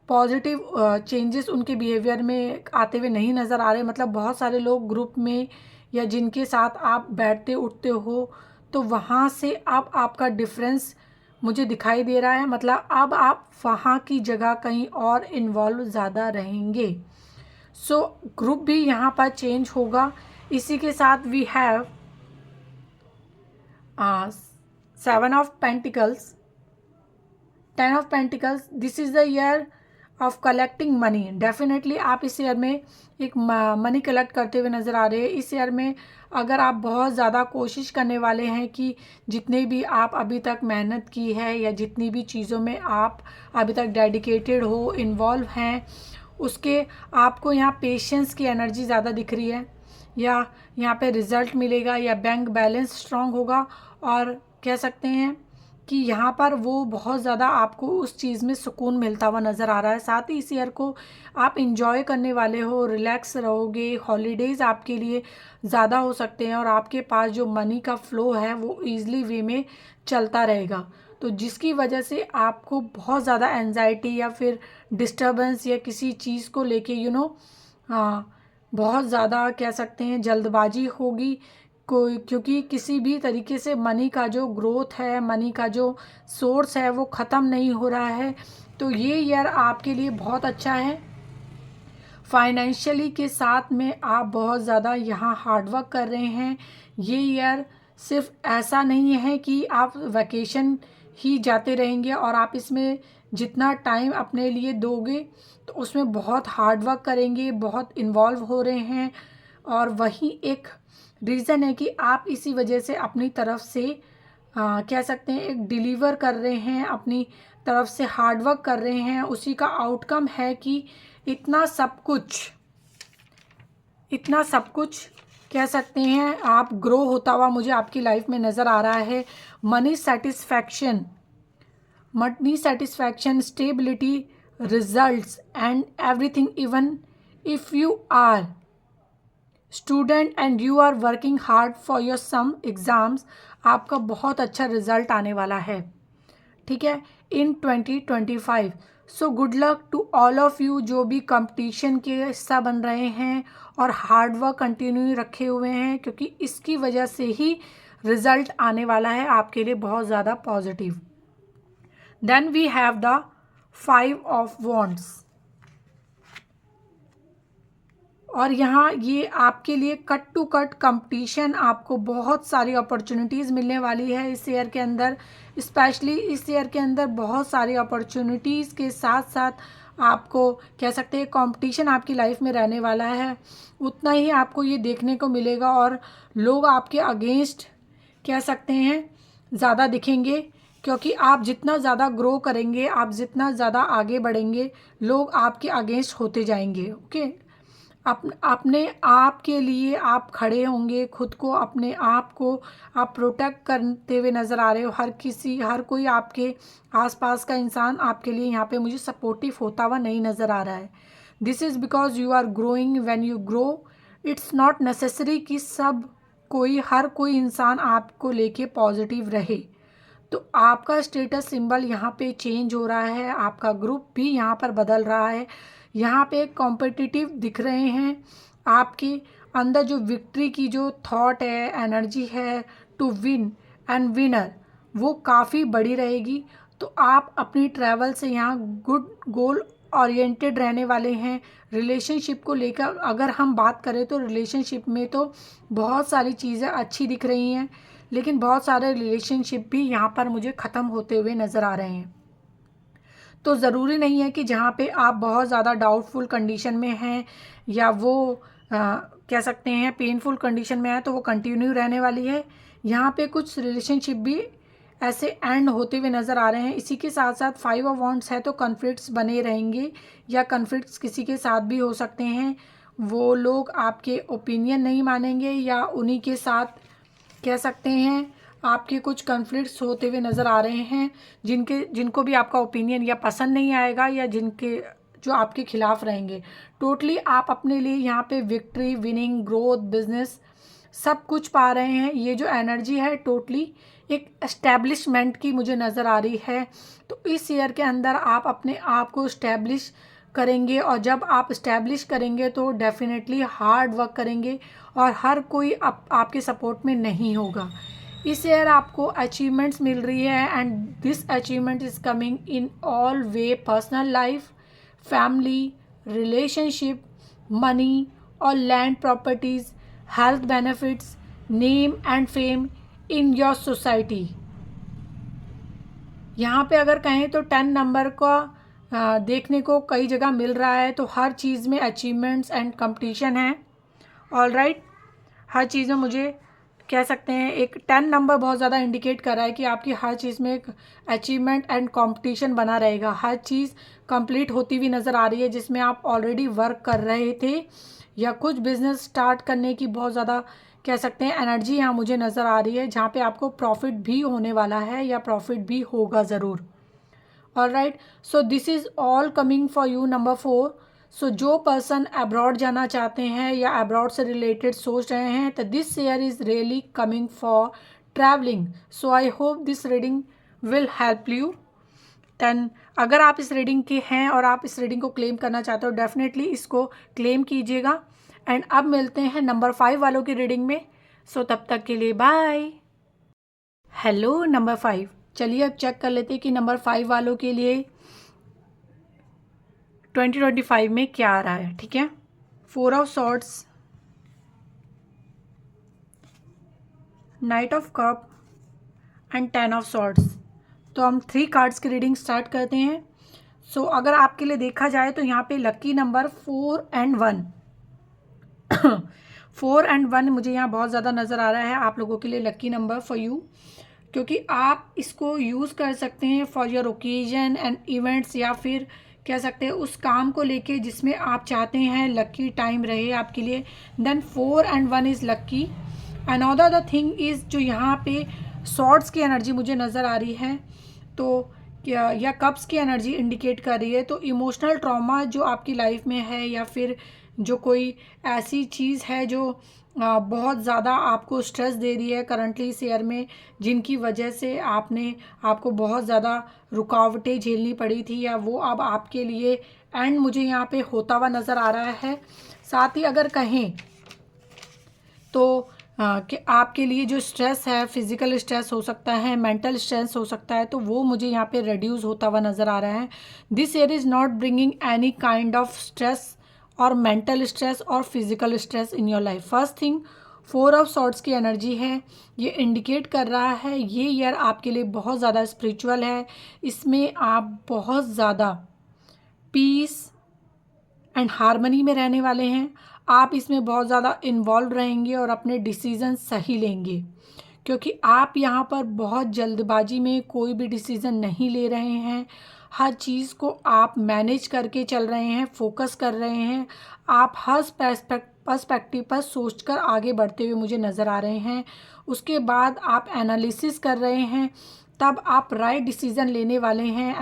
पॉजिटिव चेंजेस उनके बिहेवियर में आते हुए नहीं नज़र आ रहे। मतलब बहुत सारे लोग ग्रुप में या जिनके साथ आप बैठते उठते हो तो वहाँ से अब आपका डिफरेंस मुझे दिखाई दे रहा है। मतलब अब आप वहाँ की जगह कहीं और इन्वॉल्व ज़्यादा रहेंगे। सो ग्रुप भी यहाँ पर चेंज होगा। इसी के साथ we have 7 of pentacles, 10 of pentacles. This is the year of collecting money. Definitely आप इस ईयर में एक मनी कलेक्ट करते हुए नज़र आ रहे हैं। इस ईयर में अगर आप बहुत ज़्यादा कोशिश करने वाले हैं कि जितने भी आप अभी तक मेहनत की है या जितनी भी चीज़ों में आप अभी तक डेडिकेटेड हो, इन्वॉल्व हैं, उसके आपको यहाँ पेशेंस की एनर्जी ज़्यादा दिख रही है, या यहाँ पे रिज़ल्ट मिलेगा या बैंक बैलेंस स्ट्रांग होगा। और कह सकते हैं कि यहाँ पर वो बहुत ज़्यादा आपको उस चीज़ में सुकून मिलता हुआ नज़र आ रहा है। साथ ही इस ईयर को आप इंजॉय करने वाले हो, रिलैक्स रहोगे, हॉलीडेज़ आपके लिए ज़्यादा हो सकते हैं और आपके पास जो मनी का फ़्लो है वो ईज़िली वे में चलता रहेगा। तो जिसकी वजह से आपको बहुत ज़्यादा एंजाइटी या फिर डिस्टर्बेंस या किसी चीज़ को लेके बहुत ज़्यादा कह सकते हैं जल्दबाजी होगी कोई, क्योंकि किसी भी तरीके से मनी का जो ग्रोथ है, मनी का जो सोर्स है वो ख़त्म नहीं हो रहा है। तो ये ईयर आपके लिए बहुत अच्छा है। फाइनेंशियली के साथ में आप बहुत ज़्यादा यहाँ हार्डवर्क कर रहे हैं। ये ईयर सिर्फ ऐसा नहीं है कि आप वैकेशन ही जाते रहेंगे, और आप इसमें जितना टाइम अपने लिए दोगे तो उसमें बहुत हार्डवर्क करेंगे, बहुत इन्वॉल्व हो रहे हैं। और वही एक रीज़न है कि आप इसी वजह से अपनी तरफ से कह सकते हैं एक डिलीवर कर रहे हैं, अपनी तरफ से हार्डवर्क कर रहे हैं। उसी का आउटकम है कि इतना सब कुछ कह सकते हैं आप ग्रो होता हुआ मुझे आपकी लाइफ में नज़र आ रहा है। Money satisfaction, stability, results and everything. Even if you are student and you are working hard for your some exams, आपका बहुत अच्छा रिजल्ट आने वाला है, ठीक है, in 2025। So good luck to all of you जो भी कंपटीशन के हिस्सा बन रहे हैं और हार्ड वर्क कंटिन्यू रखे हुए हैं, क्योंकि इसकी वजह से ही रिज़ल्ट आने वाला है आपके लिए बहुत ज़्यादा positive. Then we have the 5 of wands, और यहाँ ये आपके लिए कट टू कट कंपटीशन, आपको बहुत सारी अपॉर्चुनिटीज़ मिलने वाली है इस ईयर के अंदर। स्पेशली इस ईयर के अंदर बहुत सारी अपॉर्चुनिटीज़ के साथ साथ आपको कह सकते हैं कंपटीशन आपकी लाइफ में रहने वाला है। उतना ही आपको ये देखने को मिलेगा, और लोग आपके अगेंस्ट कह सकते हैं ज़्यादा दिखेंगे, क्योंकि आप जितना ज़्यादा ग्रो करेंगे, आप जितना ज़्यादा आगे बढ़ेंगे, लोग आपके अगेंस्ट होते जाएंगे। ओके, अपने आप के लिए आप खड़े होंगे, खुद को, अपने आप को आप प्रोटेक्ट करते हुए नज़र आ रहे हो। हर कोई आपके आसपास का इंसान आपके लिए यहाँ पे मुझे सपोर्टिव होता हुआ नहीं नज़र आ रहा है। This is because you are growing. When you grow, it's not necessary कि हर कोई इंसान आपको लेके पॉजिटिव रहे। तो आपका स्टेटस सिंबल यहाँ पे चेंज हो रहा है, आपका ग्रुप भी यहाँ पर बदल रहा है। यहाँ पे कॉम्पिटिटिव दिख रहे हैं, आपके अंदर जो विक्ट्री की जो थॉट है, एनर्जी है टू विन एंड विनर, वो काफ़ी बड़ी रहेगी। तो आप अपनी ट्रैवल से यहाँ गुड गोल ओरिएंटेड रहने वाले हैं। रिलेशनशिप को लेकर अगर हम बात करें तो रिलेशनशिप में तो बहुत सारी चीज़ें अच्छी दिख रही हैं, लेकिन बहुत सारे रिलेशनशिप भी यहाँ पर मुझे ख़त्म होते हुए नज़र आ रहे हैं। तो ज़रूरी नहीं है कि जहाँ पे आप बहुत ज़्यादा डाउटफुल कंडीशन में हैं या वो कह सकते हैं पेनफुल कंडीशन में है तो वो कंटिन्यू रहने वाली है। यहाँ पे कुछ रिलेशनशिप भी ऐसे एंड होते हुए नज़र आ रहे हैं। इसी के साथ साथ 5 ऑफ वॉन्ड्स है तो कन्फ्लिक्ट्स बने रहेंगे, या कन्फ्लिक्ट्स किसी के साथ भी हो सकते हैं। वो लोग आपके ओपिनियन नहीं मानेंगे, या उन्हीं के साथ कह सकते हैं आपके कुछ कन्फ्लिक्ट्स होते हुए नज़र आ रहे हैं, जिनको भी आपका ओपिनियन या पसंद नहीं आएगा, या जो आपके खिलाफ रहेंगे। टोटली आप अपने लिए यहाँ पे विक्ट्री, विनिंग, ग्रोथ, बिजनेस सब कुछ पा रहे हैं। ये जो एनर्जी है टोटली एक एस्टैब्लिशमेंट की मुझे नज़र आ रही है। तो इस ईयर के अंदर आप अपने आप को इस्टेब्लिश करेंगे, और जब आप इस्टेब्लिश करेंगे तो डेफिनेटली हार्ड वर्क करेंगे, और हर कोई आपके सपोर्ट में नहीं होगा। इस ईयर आपको अचीवमेंट्स मिल रही है, and this achievement is coming in all way, personal life, family, relationship, money और land properties, health benefits, name and fame in your society. यहाँ पे अगर कहें तो 10 नंबर का देखने को कई जगह मिल रहा है, तो हर चीज़ में अचीवमेंट्स एंड कंपटीशन है। ऑल राइट, हर चीज़ में मुझे कह सकते हैं एक 10 नंबर बहुत ज़्यादा इंडिकेट कर रहा है कि आपकी हर चीज़ में एक अचीवमेंट एंड कंपटीशन बना रहेगा। हर चीज़ कंप्लीट होती हुई नज़र आ रही है जिसमें आप ऑलरेडी वर्क कर रहे थे, या कुछ बिजनेस स्टार्ट करने की बहुत ज़्यादा कह सकते हैं एनर्जी यहाँ मुझे नज़र आ रही है, जहाँ पे आपको प्रॉफिट भी होने वाला है या प्रॉफिट भी होगा ज़रूर। Alright, so this is all coming for you. Number 4, सो जो पर्सन अब्रॉड जाना चाहते हैं या अब्रॉड से रिलेटेड सोच रहे हैं, तो this year is really coming for travelling. So I hope this reading will help you. Then अगर आप इस रीडिंग के हैं और आप इस रीडिंग को क्लेम करना चाहते हो, डेफिनेटली इसको क्लेम कीजिएगा। एंड अब मिलते हैं नंबर 5 वालों की रीडिंग में। सो तब तक के लिए बाय। हेलो नंबर 5, चलिए अब चेक कर लेते हैं कि नंबर 5 वालों के लिए 2025 में क्या आ रहा है। ठीक है, 4 of swords, night of cup and 10 of swords. तो हम 3 कार्ड्स की रीडिंग स्टार्ट करते हैं। सो अगर आपके लिए देखा जाए तो यहाँ पे लकी नंबर 4 एंड 1 4 एंड 1 मुझे यहाँ बहुत ज़्यादा नज़र आ रहा है आप लोगों के लिए लकी नंबर फॉर यू, क्योंकि आप इसको यूज़ कर सकते हैं for your occasion and events, या फिर कह सकते हैं उस काम को लेके जिसमें आप चाहते हैं लकी टाइम रहे आपके लिए। Then 4 and 1 is lucky. Another the thing is, जो यहाँ पे सॉर्ड्स की एनर्जी मुझे नज़र आ रही है, तो या कप्स की एनर्जी इंडिकेट कर रही है, तो इमोशनल ट्रॉमा जो आपकी लाइफ में है, या फिर जो कोई ऐसी चीज़ है जो बहुत ज़्यादा आपको स्ट्रेस दे रही है करंटली इस ईयर में, जिनकी वजह से आपको बहुत ज़्यादा रुकावटें झेलनी पड़ी थी, या वो अब आपके लिए एंड मुझे यहाँ पे होता हुआ नज़र आ रहा है। साथ ही अगर कहें तो कि आपके लिए जो स्ट्रेस है, फिज़िकल स्ट्रेस हो सकता है, मेंटल स्ट्रेस हो सकता है, तो वो मुझे यहाँ पे रिड्यूस होता हुआ नज़र आ रहा है। This year is not bringing any kind of stress और मेंटल स्ट्रेस और physical stress in your life. First thing, 4 of swords की एनर्जी है, ये इंडिकेट कर रहा है ये ईयर आपके लिए बहुत ज़्यादा स्पिरिचुअल है। इसमें आप बहुत ज़्यादा पीस एंड हारमनी में रहने वाले हैं। आप इसमें बहुत ज़्यादा इन्वॉल्व रहेंगे और अपने डिसीज़न सही लेंगे, क्योंकि आप यहाँ पर बहुत जल्दबाजी में कोई भी डिसीज़न नहीं ले रहे हैं। हर चीज़ को आप मैनेज करके चल रहे हैं, फोकस कर रहे हैं। आप हर पर्सपेक्टिव पर सोचकर आगे बढ़ते हुए मुझे नज़र आ रहे हैं। उसके बाद आप एनालिसिस कर रहे हैं, तब आप राइट डिसीज़न लेने वाले हैं।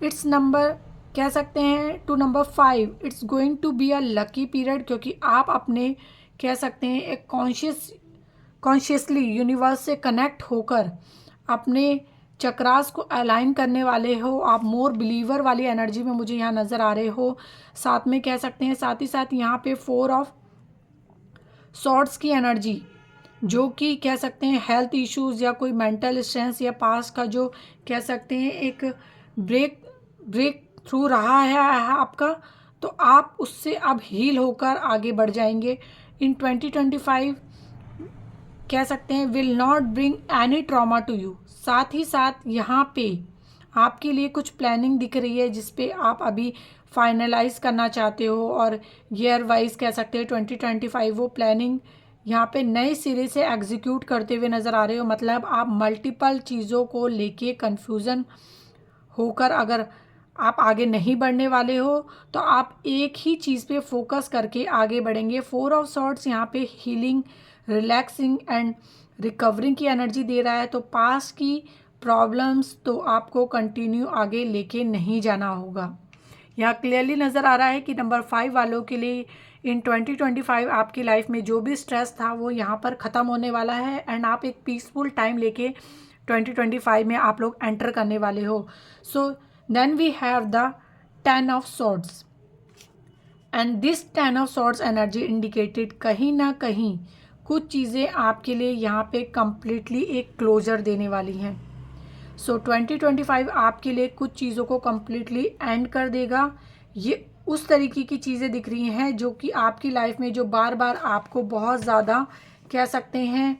इट्स नंबर कह सकते हैं to number 5, it's going to be a lucky period, क्योंकि आप अपने कह सकते हैं एक कॉन्शियसली यूनिवर्स से कनेक्ट होकर अपने चक्रास को अलाइन करने वाले हो। आप मोर बिलीवर वाली एनर्जी में मुझे यहाँ नज़र आ रहे हो। साथ में कह सकते हैं, साथ ही साथ यहाँ पे 4 ऑफ सॉर्ड्स की एनर्जी, जो कि कह सकते हैं हेल्थ इश्यूज़ या कोई मेंटल स्ट्रेस या पास्ट का जो कह सकते हैं एक ब्रेक थ्रू रहा है आपका, तो आप उससे अब हील होकर आगे बढ़ जाएंगे। इन 2025 कह सकते हैं will not bring any trauma to you. साथ ही साथ यहाँ पे आपके लिए कुछ प्लानिंग दिख रही है जिस पे आप अभी फाइनलाइज करना चाहते हो, और ईयर वाइज कह सकते हैं 2025 वो प्लानिंग यहाँ पे नए सिरे से एग्जीक्यूट करते हुए नज़र आ रहे हो। मतलब आप मल्टीपल चीज़ों को लेके कन्फ्यूज़न होकर अगर आप आगे नहीं बढ़ने वाले हो, तो आप एक ही चीज़ पे फोकस करके आगे बढ़ेंगे। 4 ऑफ सॉर्ड्स यहाँ पे हीलिंग, रिलैक्सिंग एंड रिकवरिंग की एनर्जी दे रहा है। तो पास की प्रॉब्लम्स तो आपको कंटिन्यू आगे लेके नहीं जाना होगा। यहाँ क्लियरली नज़र आ रहा है कि नंबर 5 वालों के लिए इन 2025 आपकी लाइफ में जो भी स्ट्रेस था वो यहाँ पर ख़त्म होने वाला है, एंड आप एक पीसफुल टाइम लेके 2025 में आप लोग एंटर करने वाले हो। So then we have the 10 of swords, and this 10 of swords energy indicated कहीं ना कहीं कुछ चीज़ें आपके लिए यहाँ पे कम्प्लीटली एक क्लोजर देने वाली हैं। सो 2025 आपके लिए कुछ चीज़ों को कम्प्लीटली एंड कर देगा। ये उस तरीके की चीज़ें दिख रही हैं जो कि आपकी लाइफ में जो बार बार आपको बहुत ज़्यादा कह सकते हैं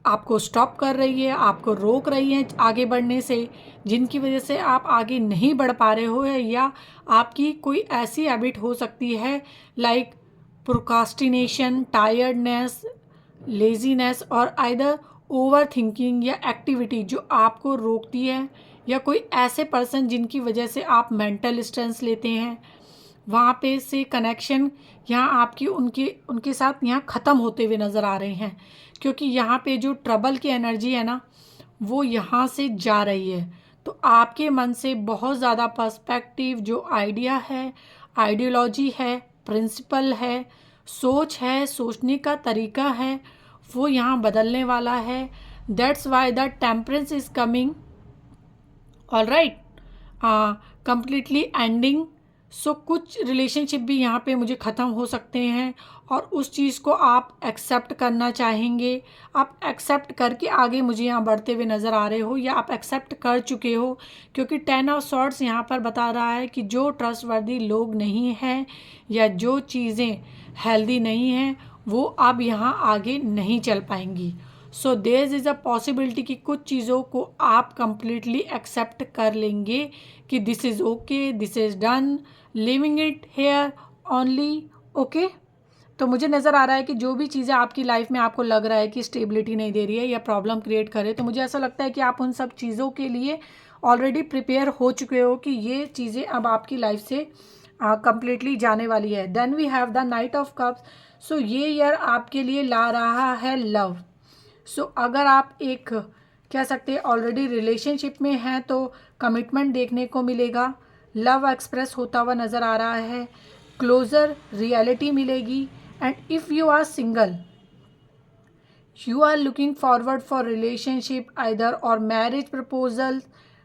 आपको स्टॉप कर रही है, आपको रोक रही है आगे बढ़ने से, जिनकी वजह से आप आगे नहीं बढ़ पा रहे हो, या आपकी कोई ऐसी हैबिट हो सकती है लाइक प्रोक्रास्टिनेशन, टायर्डनेस, लेजीनेस और आइदर ओवर थिंकिंग या एक्टिविटी जो आपको रोकती है, या कोई ऐसे पर्सन जिनकी वजह से आप मेंटल स्ट्रेस लेते हैं, वहाँ पे से कनेक्शन यहाँ आपकी उनके साथ यहाँ ख़त्म होते हुए नज़र आ रहे हैं, क्योंकि यहाँ पे जो ट्रबल की एनर्जी है ना वो यहाँ से जा रही है। तो आपके मन से बहुत ज़्यादा पर्सपेक्टिव, जो आइडिया है, आइडियोलॉजी है, प्रिंसिपल है, सोच है, सोचने का तरीका है, वो यहाँ बदलने वाला है। That's why the temperance is coming, all right, completely ending सो कुछ रिलेशनशिप भी यहाँ पे मुझे ख़त्म हो सकते हैं और उस चीज़ को आप एक्सेप्ट करना चाहेंगे। आप एक्सेप्ट करके आगे मुझे यहाँ बढ़ते हुए नज़र आ रहे हो या आप एक्सेप्ट कर चुके हो, क्योंकि 10 ऑफ सॉर्ड्स यहाँ पर बता रहा है कि जो ट्रस्टवर्दी लोग नहीं हैं या जो चीज़ें हेल्दी नहीं हैं वो अब यहाँ आगे नहीं चल पाएंगी। So there is a possibility कि कुछ चीज़ों को आप कंप्लीटली एक्सेप्ट कर लेंगे कि this is okay, this is done, living it here only. Okay, तो मुझे नज़र आ रहा है कि जो भी चीज़ें आपकी लाइफ में आपको लग रहा है कि स्टेबिलिटी नहीं दे रही है या प्रॉब्लम क्रिएट करे, तो मुझे ऐसा लगता है कि आप उन सब चीज़ों के लिए ऑलरेडी प्रिपेयर हो चुके हो कि ये चीज़ें अब आपकी लाइफ से कंप्लीटली जाने वाली है। Then we have the knight of cups. So ये ईयर आपके लिए ला रहा है लव। सो अगर आप एक कह सकते हैं ऑलरेडी रिलेशनशिप में हैं तो कमिटमेंट देखने को मिलेगा, लव एक्सप्रेस होता हुआ नज़र आ रहा है, क्लोजर रियलिटी मिलेगी। And if you are single, you are looking forward for relationship either और मैरिज प्रपोजल।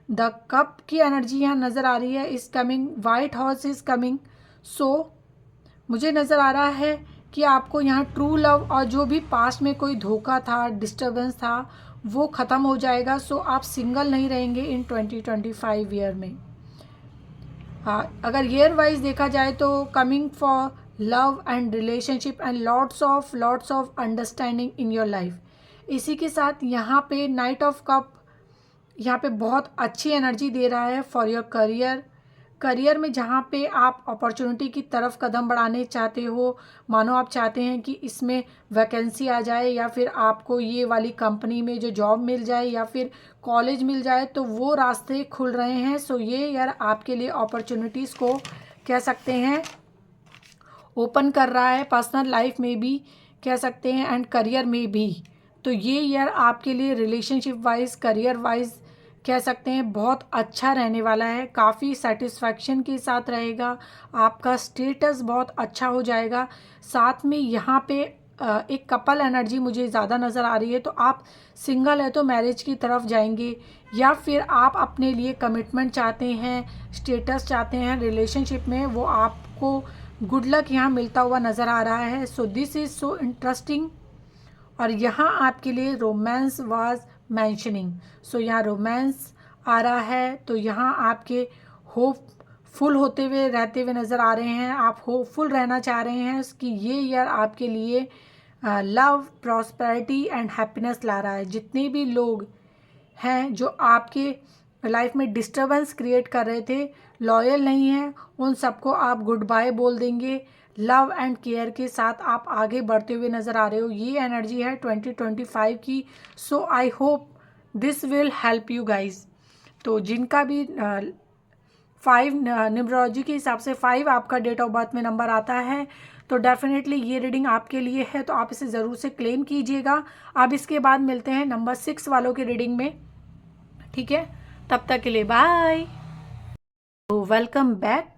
द कप की एनर्जी यहाँ नज़र आ रही है, is coming, white horse is coming. So मुझे नज़र आ रहा है कि आपको यहाँ ट्रू लव और जो भी पास्ट में कोई धोखा था, डिस्टर्बेंस था, वो ख़त्म हो जाएगा। सो आप सिंगल नहीं रहेंगे इन 2025 ईयर में। हाँ, अगर ईयर वाइज देखा जाए तो coming for love and relationship and lots of understanding in your life. इसी के साथ यहाँ पे नाइट ऑफ कप यहाँ पे बहुत अच्छी एनर्जी दे रहा है फॉर योर करियर में, जहाँ पे आप अपॉर्चुनिटी की तरफ कदम बढ़ाने चाहते हो। मानो आप चाहते हैं कि इसमें वैकेंसी आ जाए या फिर आपको ये वाली कंपनी में जो जॉब मिल जाए या फिर कॉलेज मिल जाए, तो वो रास्ते खुल रहे हैं। सो ये यार आपके लिए अपॉर्चुनिटीज़ को कह सकते हैं ओपन कर रहा है, पर्सनल लाइफ में भी कह सकते हैं एंड करियर में भी। तो ये ईयर आपके लिए रिलेशनशिप वाइज, करियर वाइज कह सकते हैं बहुत अच्छा रहने वाला है, काफ़ी सेटिस्फैक्शन के साथ रहेगा, आपका स्टेटस बहुत अच्छा हो जाएगा। साथ में यहाँ पे एक कपल एनर्जी मुझे ज़्यादा नज़र आ रही है, तो आप सिंगल है तो मैरिज की तरफ जाएंगे या फिर आप अपने लिए कमिटमेंट चाहते हैं, स्टेटस चाहते हैं रिलेशनशिप में, वो आपको गुड लक यहाँ मिलता हुआ नज़र आ रहा है। So this is so interesting. और यहाँ आपके लिए रोमांस वाज मैंशनिंग। सो यहाँ रोमांस आ रहा है, तो यहाँ आपके होप फुल होते हुए रहते हुए नज़र आ रहे हैं, आप होपफुल रहना चाह रहे हैं कि ये ईयर आपके लिए लव, प्रॉस्पेरिटी एंड हैप्पीनेस ला रहा है। जितने भी लोग हैं जो आपके लाइफ में डिस्टर्बेंस क्रिएट कर रहे थे, लॉयल नहीं हैं, उन सबको आप गुड बाय बोल देंगे। लव एंड केयर के साथ आप आगे बढ़ते हुए नज़र आ रहे हो, ये एनर्जी है 2025 की। So I hope this will help you guys. तो जिनका भी 5 न्यूमरोलॉजी के हिसाब से 5 आपका डेट ऑफ बर्थ में नंबर आता है, तो डेफिनेटली ये रीडिंग आपके लिए है, तो आप इसे ज़रूर से क्लेम कीजिएगा। अब इसके बाद मिलते हैं नंबर 6 वालों की रीडिंग में, ठीक है? तब तक के लिए बाय। तो वेलकम बैक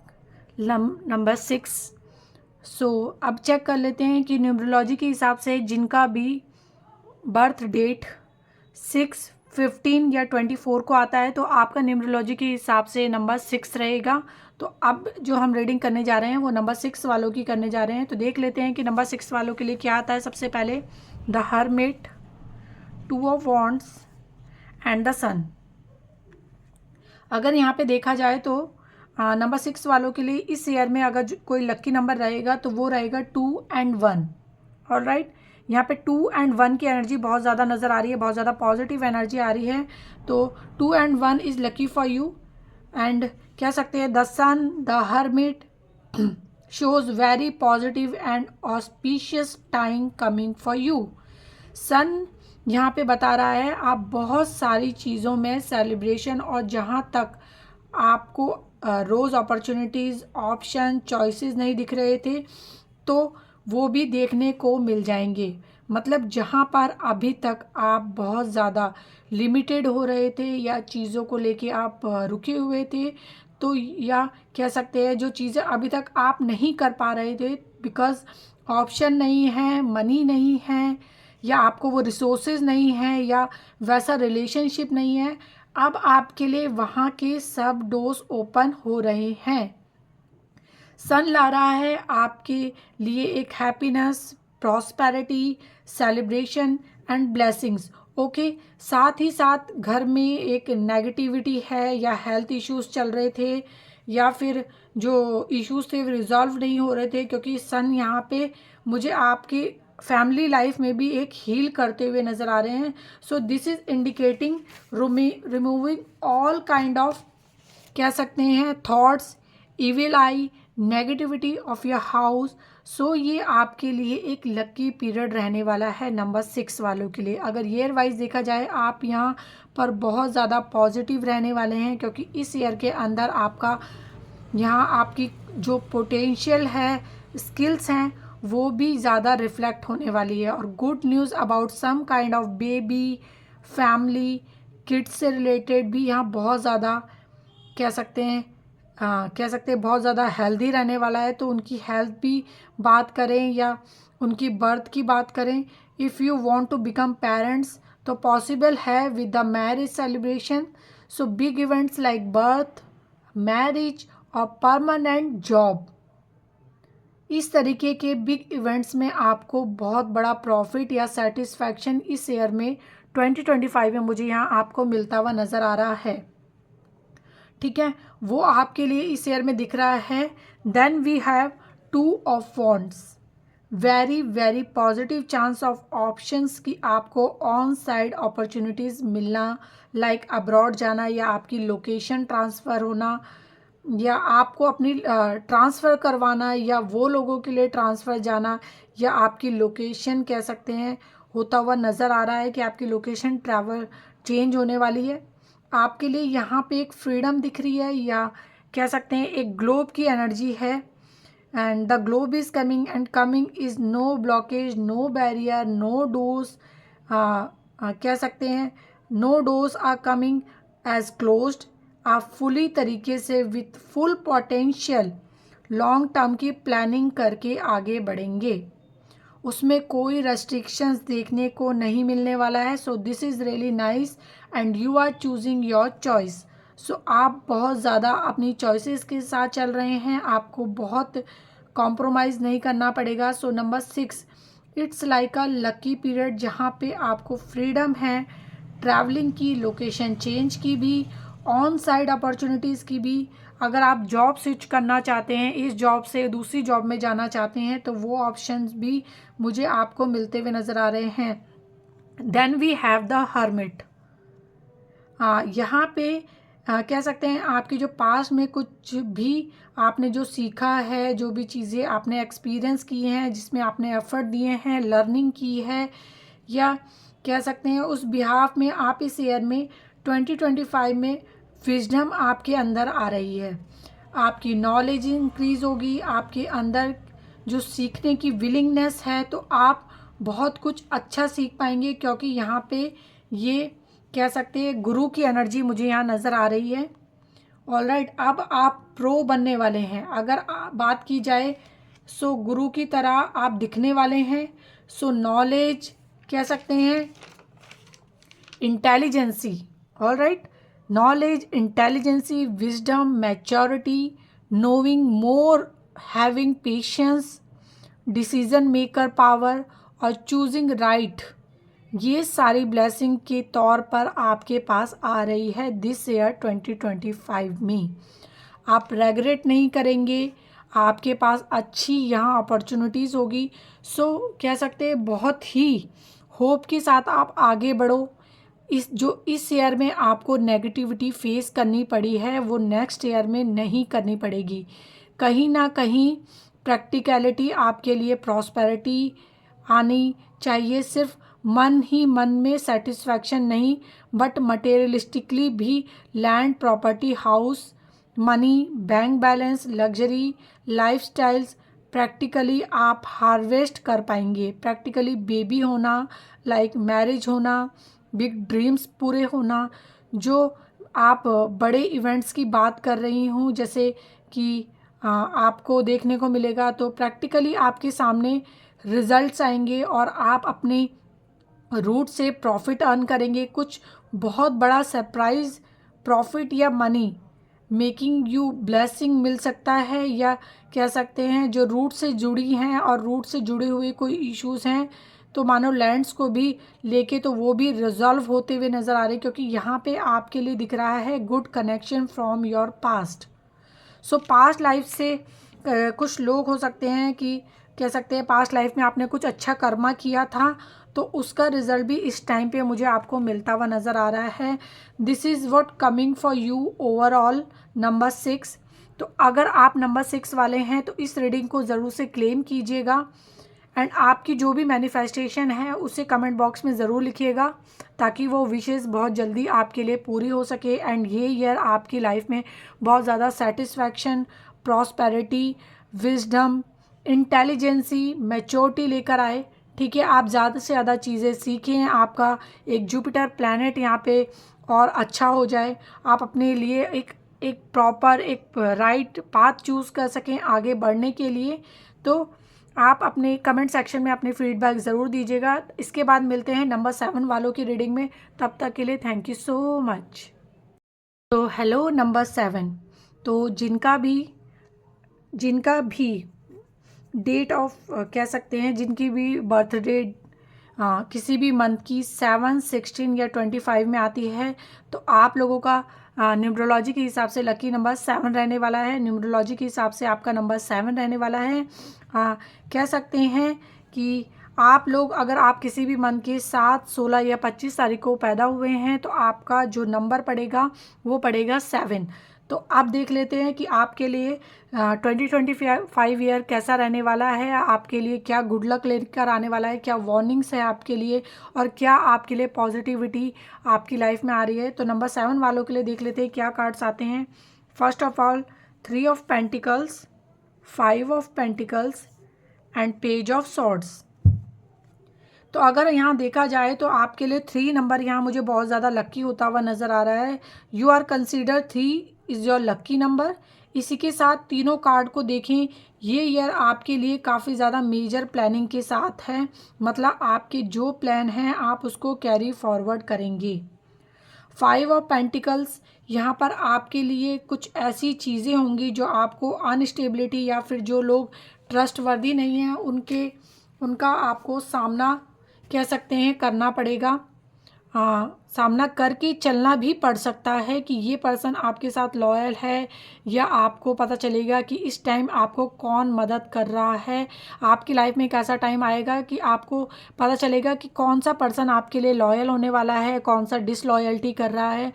नंबर 6। सो अब चेक कर लेते हैं कि न्यूमरोलॉजी के हिसाब से जिनका भी बर्थ डेट 6, 15 या 24 को आता है, तो आपका न्यूमरोलॉजी के हिसाब से नंबर 6 रहेगा। तो अब जो हम रीडिंग करने जा रहे हैं वो नंबर 6 वालों की करने जा रहे हैं। तो देख लेते हैं कि नंबर 6 वालों के लिए क्या आता है। सबसे पहले the hermit, 2 of wands and the sun. अगर यहाँ पे देखा जाए तो नंबर 6 वालों के लिए इस ईयर में अगर कोई लक्की नंबर रहेगा तो वो रहेगा 2 and 1। ऑलराइट, यहाँ पे 2 and 1 की एनर्जी बहुत ज़्यादा नज़र आ रही है, बहुत ज़्यादा पॉजिटिव एनर्जी आ रही है। तो 2 and 1 is lucky for you and कह सकते हैं the sun, the hermit shows very positive and auspicious time coming for you. Sun यहाँ पे बता रहा है आप बहुत सारी चीज़ों में सेलिब्रेशन और जहाँ तक आपको रोज़ अपॉर्चुनिटीज़, ऑप्शन, चॉइसेस नहीं दिख रहे थे, तो वो भी देखने को मिल जाएंगे। मतलब जहाँ पर अभी तक आप बहुत ज़्यादा लिमिटेड हो रहे थे या चीज़ों को लेके आप रुके हुए थे, तो या कह सकते हैं जो चीज़ें अभी तक आप नहीं कर पा रहे थे बिकॉज़ ऑप्शन नहीं है, मनी नहीं है, या आपको वो रिसोर्सेज नहीं है, या वैसा रिलेशनशिप नहीं है, अब आपके लिए वहाँ के सब डोर्स ओपन हो रहे हैं। सन ला रहा है आपके लिए एक happiness, prosperity, celebration and blessings. Okay, साथ ही साथ घर में एक नेगेटिविटी है या हेल्थ इश्यूज चल रहे थे या फिर जो इश्यूज थे वो रिजॉल्व नहीं हो रहे थे, क्योंकि सन यहाँ पे मुझे आपकी फैमिली लाइफ में भी एक हील करते हुए नज़र आ रहे हैं। So this is indicating removing all kind of, कह सकते हैं, thoughts, evil eye, negativity of your house. So ये आपके लिए एक लकी पीरियड रहने वाला है नंबर 6 वालों के लिए। अगर ईयर वाइज देखा जाए आप यहाँ पर बहुत ज़्यादा पॉजिटिव रहने वाले हैं, क्योंकि इस ईयर के अंदर आपका यहाँ आपकी जो पोटेंशियल है, स्किल्स हैं, वो भी ज़्यादा रिफ्लेक्ट होने वाली है। और good news about some kind of baby, family, kids से रिलेटेड भी यहाँ बहुत ज़्यादा, कह सकते हैं बहुत ज़्यादा हेल्दी रहने वाला है। तो उनकी हेल्थ भी बात करें या उनकी बर्थ की बात करें, if you want to become parents तो पॉसिबल है with the marriage celebration. So big events like birth, marriage और परमानेंट जॉब, इस तरीके के बिग इवेंट्स में आपको बहुत बड़ा प्रॉफिट या सेटिस्फैक्शन इस ईयर में 2025 में मुझे यहाँ आपको मिलता हुआ नज़र आ रहा है। ठीक है, वो आपके लिए इस ईयर में दिख रहा है। Then we have 2 of wands, very very positive chance of options की आपको ऑन साइड अपॉर्चुनिटीज़ मिलना, लाइक अब्रॉड जाना या आपकी लोकेशन ट्रांसफ़र होना या आपको अपनी ट्रांसफ़र करवाना या वो लोगों के लिए ट्रांसफ़र जाना या आपकी लोकेशन, कह सकते हैं, होता हुआ नज़र आ रहा है कि आपकी लोकेशन ट्रैवल चेंज होने वाली है। आपके लिए यहाँ पे एक फ्रीडम दिख रही है या कह सकते हैं एक ग्लोब की एनर्जी है। And the globe is coming and coming is no blockage, no barrier, no doors, कह सकते हैं no doors are coming as closed. आप फुली तरीके से with full potential long term की प्लानिंग करके आगे बढ़ेंगे, उसमें कोई रेस्ट्रिक्शंस देखने को नहीं मिलने वाला है। So this is really nice and you are choosing your choice. So आप बहुत ज़्यादा अपनी चॉइसेस के साथ चल रहे हैं, आपको बहुत कॉम्प्रोमाइज़ नहीं करना पड़ेगा। So number 6, it's like a lucky period जहाँ पे आपको फ्रीडम है ट्रैवलिंग की, लोकेशन चेंज की भी, ऑन साइड अपॉर्चुनिटीज़ की भी। अगर आप जॉब स्विच करना चाहते हैं, इस जॉब से दूसरी जॉब में जाना चाहते हैं, तो वो ऑप्शंस भी मुझे आपको मिलते हुए नज़र आ रहे हैं। Then we have the hermit. यहाँ पे कह सकते हैं आपकी जो पास में कुछ भी आपने जो सीखा है, जो भी चीज़ें आपने एक्सपीरियंस की हैं, जिसमें आपने एफर्ट दिए हैं, लर्निंग की है, या कह सकते हैं उस बिहाफ में आप इस ईयर में 2025 में विजडम आपके अंदर आ रही है, आपकी नॉलेज इंक्रीज होगी, आपके अंदर जो सीखने की विलिंगनेस है, तो आप बहुत कुछ अच्छा सीख पाएंगे। क्योंकि यहाँ पे ये कह सकते हैं गुरु की एनर्जी मुझे यहाँ नज़र आ रही है। ऑलराइट, अब आप प्रो बनने वाले हैं। अगर बात की जाए सो गुरु की तरह आप दिखने वाले हैं। सो नॉलेज, कह सकते हैं intelligency, all right, knowledge, intelligence, wisdom, maturity, knowing more, having patience, decision maker power और choosing right, ये सारी ब्लेसिंग के तौर पर आपके पास आ रही है दिस ईयर 2025 में। आप रेगरेट नहीं करेंगे, आपके पास अच्छी यहाँ अपॉर्चुनिटीज़ होगी। सो कह सकते हैं बहुत ही होप के साथ आप आगे बढ़ो। इस ईयर में आपको नेगेटिविटी फेस करनी पड़ी है, वो नेक्स्ट ईयर में नहीं करनी पड़ेगी। कहीं ना कहीं प्रैक्टिकलिटी आपके लिए प्रॉस्पेरिटी आनी चाहिए, सिर्फ मन ही मन में सेटिस्फैक्शन नहीं, बट मटेरियलिस्टिकली भी, land, property, house, money, bank balance, luxury lifestyles practically आप हार्वेस्ट कर पाएंगे। प्रैक्टिकली बेबी होना, लाइक मैरिज होना, बिग ड्रीम्स पूरे होना, जो आप बड़े इवेंट्स की बात कर रही हूँ जैसे कि आपको देखने को मिलेगा, तो प्रैक्टिकली आपके सामने रिजल्ट्स आएंगे और आप अपने रूट से प्रॉफिट अर्न करेंगे। कुछ बहुत बड़ा सरप्राइज प्रॉफिट या मनी मेकिंग यू ब्लेसिंग मिल सकता है, या कह सकते हैं जो रूट से जुड़ी हैं और रूट से जुड़े हुए कोई इश्यूज़ हैं तो मानो लैंड्स को भी लेके तो वो भी रिजॉल्व होते हुए नज़र आ रहे हैं, क्योंकि यहाँ पे आपके लिए दिख रहा है good connection from your past. So past life से कुछ लोग हो सकते हैं कि कह सकते हैं पास्ट लाइफ में आपने कुछ अच्छा कर्मा किया था, तो उसका रिजल्ट भी इस टाइम पे मुझे आपको मिलता हुआ नज़र आ रहा है। This is what coming for you overall number 6। तो अगर आप नंबर 6 वाले हैं तो इस रीडिंग को ज़रूर से क्लेम कीजिएगा, एंड आपकी जो भी मैनिफेस्टेशन है उसे कमेंट बॉक्स में ज़रूर लिखिएगा, ताकि वो विशेज़ बहुत जल्दी आपके लिए पूरी हो सके, एंड ये ईयर आपकी लाइफ में बहुत ज़्यादा satisfaction, prosperity, wisdom, intelligency, maturity लेकर आए। ठीक है, आप ज़्यादा से ज़्यादा चीज़ें सीखें, आपका एक जुपिटर प्लैनेट यहाँ पे और अच्छा हो जाए, आप अपने लिए एक प्रॉपर एक राइट पाथ चूज़ कर सकें आगे बढ़ने के लिए। तो आप अपने कमेंट सेक्शन में अपनी फीडबैक ज़रूर दीजिएगा। इसके बाद मिलते हैं नंबर 7 वालों की रीडिंग में, तब तक के लिए थैंक यू सो मच। तो हेलो नंबर 7। तो जिनका भी डेट ऑफ कह सकते हैं जिनकी भी बर्थडे किसी भी मंथ की 7, 16 या 25 में आती है, तो आप लोगों का न्यूमरोलॉजी के हिसाब से लकी नंबर 7 रहने वाला है। न्यूमरोलॉजी के हिसाब से आपका नंबर 7 रहने वाला है। कह सकते हैं कि आप लोग अगर आप किसी भी मंथ के 7, 16 या 25 तारीख को पैदा हुए हैं तो आपका जो नंबर पड़ेगा वो पड़ेगा 7। तो आप देख लेते हैं कि आपके लिए 2025 ईयर कैसा रहने वाला है, आपके लिए क्या गुड लक लेकर आने वाला है, क्या वार्निंग्स है आपके लिए, और क्या आपके लिए पॉजिटिविटी आपकी लाइफ में आ रही है। तो नंबर 7 वालों के लिए देख लेते हैं क्या कार्ड्स आते हैं। First of all 3 of pentacles, 5 of pentacles and page of swords. तो अगर यहाँ देखा जाए तो आपके लिए 3 नंबर यहाँ मुझे बहुत ज़्यादा लक्की होता हुआ नज़र आ रहा है। You are consider 3 is your lucky number. इसी के साथ तीनों कार्ड को देखें, ये ईयर आपके लिए काफ़ी ज़्यादा मेजर प्लानिंग के साथ है, मतलब आपके जो प्लान हैं आप उसको कैरी फॉरवर्ड करेंगे। 5 ऑफ पेंटिकल्स, यहाँ पर आपके लिए कुछ ऐसी चीज़ें होंगी जो आपको अनस्टेबिलिटी या फिर जो लोग ट्रस्टवर्दी नहीं हैं उनका आपको सामना कह सकते हैं करना पड़ेगा। सामना करके चलना भी पड़ सकता है कि ये पर्सन आपके साथ लॉयल है, या आपको पता चलेगा कि इस टाइम आपको कौन मदद कर रहा है। आपकी लाइफ में एक ऐसा टाइम आएगा कि आपको पता चलेगा कि कौन सा पर्सन आपके लिए लॉयल होने वाला है, कौन सा डिसलॉयल्टी कर रहा है।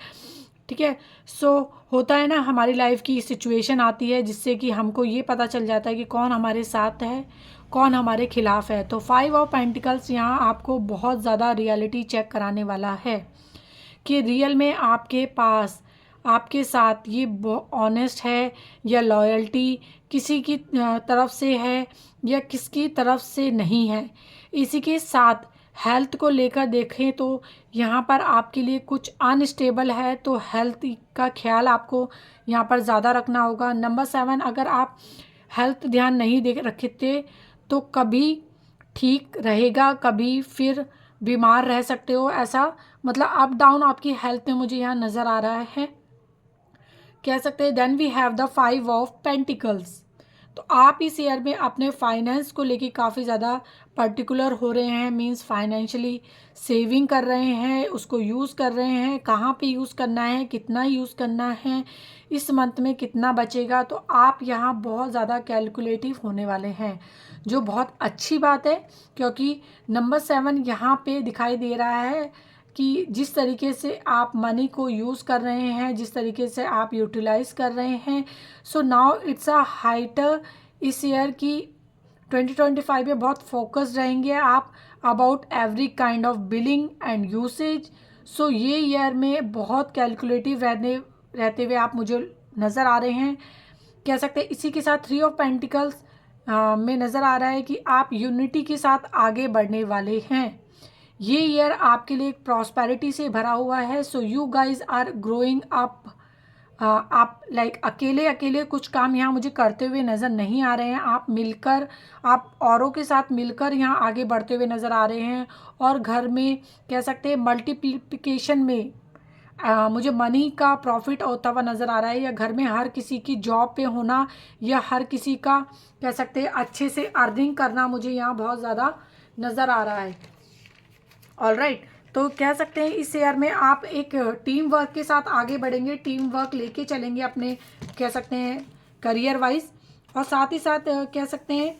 ठीक है, सो होता है ना, हमारी लाइफ की सिचुएशन आती है जिससे कि हमको ये पता चल जाता है कि कौन हमारे साथ है, कौन हमारे खिलाफ है। तो 5 ऑफ पेंटिकल्स यहाँ आपको बहुत ज़्यादा रियलिटी चेक कराने वाला है कि रियल में आपके पास आपके साथ ये ऑनेस्ट है या लॉयल्टी किसी की तरफ से है या किसकी तरफ से नहीं है। इसी के साथ हेल्थ को लेकर देखें तो यहाँ पर आपके लिए कुछ अनस्टेबल है, तो हेल्थ का ख्याल आपको यहाँ पर ज़्यादा रखना होगा। नंबर 7, अगर आप हेल्थ ध्यान नहीं दे रखते तो कभी ठीक रहेगा, कभी फिर बीमार रह सकते हो, ऐसा मतलब अप डाउन आपकी हेल्थ में मुझे यहाँ नज़र आ रहा है, कह सकते हैं। Then we have the 5 of pentacles. तो आप इस ईयर में अपने फाइनेंस को लेके काफ़ी ज़्यादा पर्टिकुलर हो रहे हैं, मींस फाइनेंशियली सेविंग कर रहे हैं, उसको यूज़ कर रहे हैं, कहाँ पे यूज़ करना है, कितना यूज़ करना है, इस मंथ में कितना बचेगा। तो आप यहाँ बहुत ज़्यादा कैलकुलेटिव होने वाले हैं, जो बहुत अच्छी बात है, क्योंकि नंबर 7 यहाँ पे दिखाई दे रहा है कि जिस तरीके से आप मनी को यूज़ कर रहे हैं, जिस तरीके से आप यूटिलाइज़ कर रहे हैं, सो नाउ इट्स अ हाइटर इस ईयर की 2025 में बहुत फोकस्ड रहेंगे आप about every kind of billing and usage. So ये ईयर में बहुत कैलकुलेटिव रहते हुए आप मुझे नज़र आ रहे हैं, कह सकते हैं। इसी के साथ 3 ऑफ पेंटिकल्स में नज़र आ रहा है कि आप यूनिटी के साथ आगे बढ़ने वाले हैं। ये ईयर आपके लिए एक प्रॉस्पेरिटी से भरा हुआ है। So you guys are growing up. आप लाइक अकेले अकेले कुछ काम यहाँ मुझे करते हुए नज़र नहीं आ रहे हैं, आप मिलकर, आप औरों के साथ मिलकर यहाँ आगे बढ़ते हुए नज़र आ रहे हैं, और घर में कह सकते हैं मल्टीप्लिकेशन में मुझे मनी का प्रॉफिट होता हुआ नज़र आ रहा है, या घर में हर किसी की जॉब पे होना, या हर किसी का कह सकते हैं अच्छे से अर्निंग करना मुझे यहाँ बहुत ज़्यादा नज़र आ रहा है। ऑलराइट, तो कह सकते हैं इस ईयर में आप एक टीम वर्क के साथ आगे बढ़ेंगे, टीम वर्क लेके चलेंगे अपने कह सकते हैं करियर वाइज, और साथ ही साथ कह सकते हैं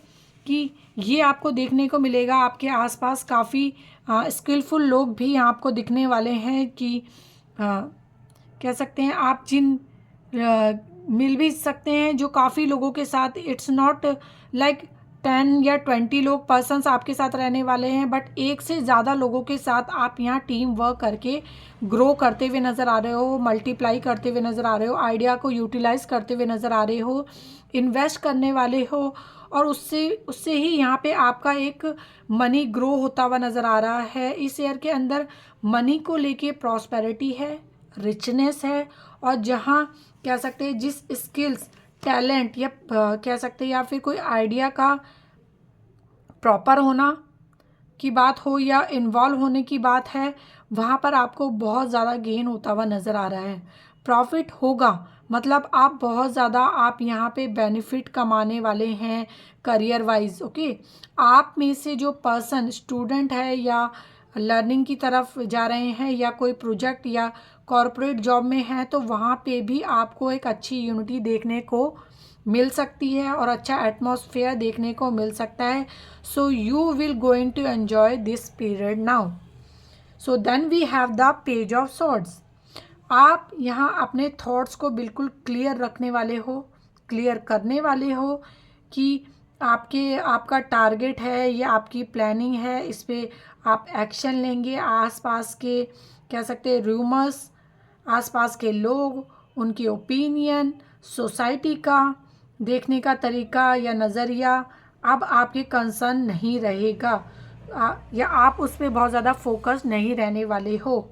कि ये आपको देखने को मिलेगा आपके आसपास काफ़ी स्किलफुल लोग भी आपको दिखने वाले हैं कि कह सकते हैं आप जिन मिल भी सकते हैं जो काफ़ी लोगों के साथ, इट्स नॉट लाइक 10 या 20 लोग पर्सन्स आपके साथ रहने वाले हैं, बट एक से ज़्यादा लोगों के साथ आप यहाँ टीम वर्क करके ग्रो करते हुए नज़र आ रहे हो, मल्टीप्लाई करते हुए नज़र आ रहे हो, आइडिया को यूटिलाइज करते हुए नज़र आ रहे हो, इन्वेस्ट करने वाले हो, और उससे उससे ही यहाँ पे आपका एक मनी ग्रो होता हुआ नज़र आ रहा है। इस ईयर के अंदर मनी को लेके प्रॉस्पेरिटी है, रिचनेस है, और जहाँ कह सकते हैं जिस स्किल्स, टैलेंट या कह सकते हैं या फिर कोई आइडिया का प्रॉपर होना की बात हो या इन्वॉल्व होने की बात है, वहाँ पर आपको बहुत ज़्यादा गेन होता हुआ नज़र आ रहा है। प्रॉफिट होगा मतलब आप बहुत ज़्यादा आप यहाँ पे बेनिफिट कमाने वाले हैं करियर वाइज। ओके, आप में से जो पर्सन स्टूडेंट है या लर्निंग की तरफ जा रहे हैं या कोई प्रोजेक्ट या कॉरपोरेट जॉब में है, तो वहाँ पे भी आपको एक अच्छी यूनिटी देखने को मिल सकती है और अच्छा एटमॉस्फेयर देखने को मिल सकता है। So you will going to enjoy this period now. So then we have the page of swords. आप यहाँ अपने थॉट्स को बिल्कुल क्लियर रखने वाले हो, क्लियर करने वाले हो कि आपका टारगेट है या आपकी प्लानिंग है, इस पर आप एक्शन लेंगे। आसपास के कह सकते हैं रूमर्स, आसपास के लोग, उनकी ओपिनियन, सोसाइटी का देखने का तरीका या नज़रिया अब आपके कंसर्न नहीं रहेगा, या आप उस पर बहुत ज़्यादा फोकस नहीं रहने वाले हो।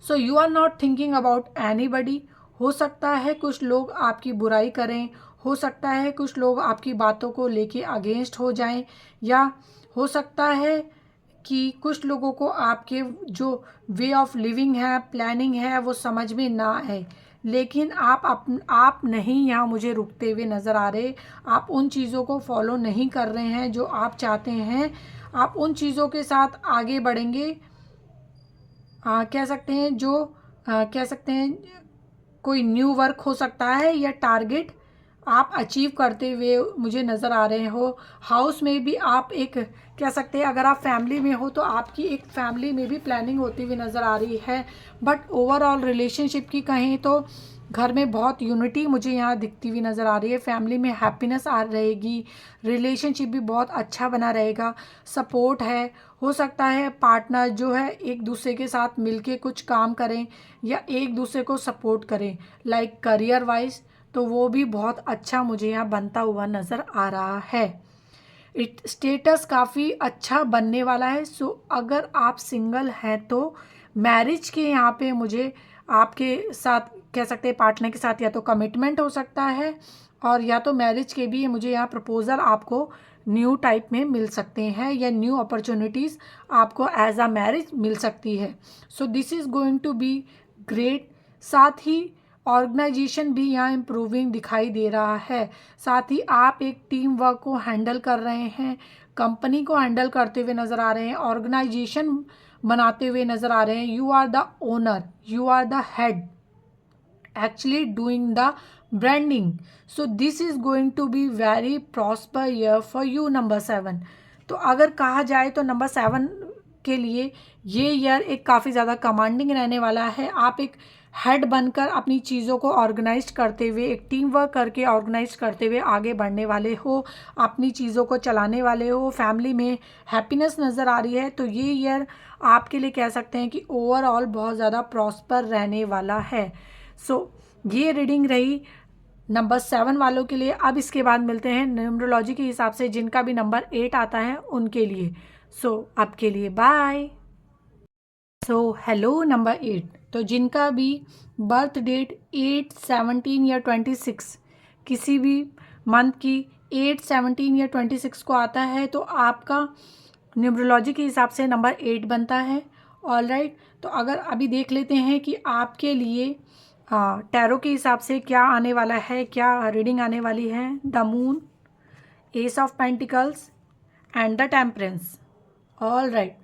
So you are not thinking about anybody. हो सकता है कुछ लोग आपकी बुराई करें, हो सकता है कुछ लोग आपकी बातों को लेके अगेंस्ट हो जाएं, या हो सकता है कि कुछ लोगों को आपके जो वे ऑफ लिविंग है, प्लानिंग है, वो समझ में ना आए। लेकिन आप नहीं यहाँ मुझे रुकते हुए नज़र आ रहे, आप उन चीज़ों को फॉलो नहीं कर रहे हैं जो आप चाहते हैं, आप उन चीज़ों के साथ आगे बढ़ेंगे। कह सकते हैं जो कह सकते हैं कोई न्यू वर्क हो सकता है या टारगेट आप अचीव करते हुए मुझे नज़र आ रहे हो। हाउस में भी आप एक कह सकते हैं, अगर आप फैमिली में हो तो आपकी एक फैमिली में भी प्लानिंग होती हुई नज़र आ रही है। बट ओवरऑल रिलेशनशिप की कहें तो घर में बहुत यूनिटी मुझे यहाँ दिखती हुई नज़र आ रही है। फैमिली में हैप्पीनेस आ रहेगी, रिलेशनशिप भी बहुत अच्छा बना रहेगा, सपोर्ट है। हो सकता है पार्टनर जो है एक दूसरे के साथ मिलके कुछ काम करें या एक दूसरे को सपोर्ट करें, लाइक करियर वाइज, तो वो भी बहुत अच्छा मुझे यहाँ बनता हुआ नज़र आ रहा है। स्टेटस काफ़ी अच्छा बनने वाला है। सो अगर आप सिंगल हैं तो मैरिज के यहाँ पे मुझे आपके साथ कह सकते हैं पार्टनर के साथ या तो कमिटमेंट हो सकता है, और या तो मैरिज के भी मुझे यहाँ प्रपोज़ल आपको न्यू टाइप में मिल सकते हैं, या न्यू अपॉर्चुनिटीज़ आपको एज अ मैरिज मिल सकती है। So this is going to be great. साथ ही ऑर्गेनाइजेशन भी यहाँ इम्प्रूविंग दिखाई दे रहा है। साथ ही आप एक टीम वर्क को हैंडल कर रहे हैं, कंपनी को हैंडल करते हुए नज़र आ रहे हैं, ऑर्गेनाइजेशन बनाते हुए नज़र आ रहे हैं। You are the owner, you are the head, actually doing the branding. So this is going to be very prosper year for you number 7। तो अगर कहा जाए तो नंबर 7 के लिए ये ईयर एक काफ़ी ज़्यादा कमांडिंग रहने वाला है। आप एक हेड बनकर अपनी चीज़ों को ऑर्गेनाइज करते हुए, एक टीम वर्क करके ऑर्गेनाइज करते हुए आगे बढ़ने वाले हो, अपनी चीज़ों को चलाने वाले हो, फैमिली में हैप्पीनेस नज़र आ रही है। तो ये ईयर आपके लिए कह सकते हैं कि ओवरऑल बहुत ज़्यादा प्रॉस्पर रहने वाला है। सो ये रीडिंग रही नंबर 7 वालों के लिए। अब इसके बाद मिलते हैं न्यूमरोलॉजी के हिसाब से जिनका भी नंबर 8 आता है उनके लिए। सो अब के लिए बाय। सो हेलो नंबर 8, तो जिनका भी बर्थ डेट 8, 17 या 26 किसी भी मंथ की 8, 17 या 26 को आता है, तो आपका न्यूमरोलॉजी के हिसाब से नंबर 8 बनता है। ऑल राइट, तो अगर अभी देख लेते हैं कि आपके लिए टैरो के हिसाब से क्या आने वाला है, क्या रीडिंग आने वाली है। The moon, ace of pentacles and the temperance. All right,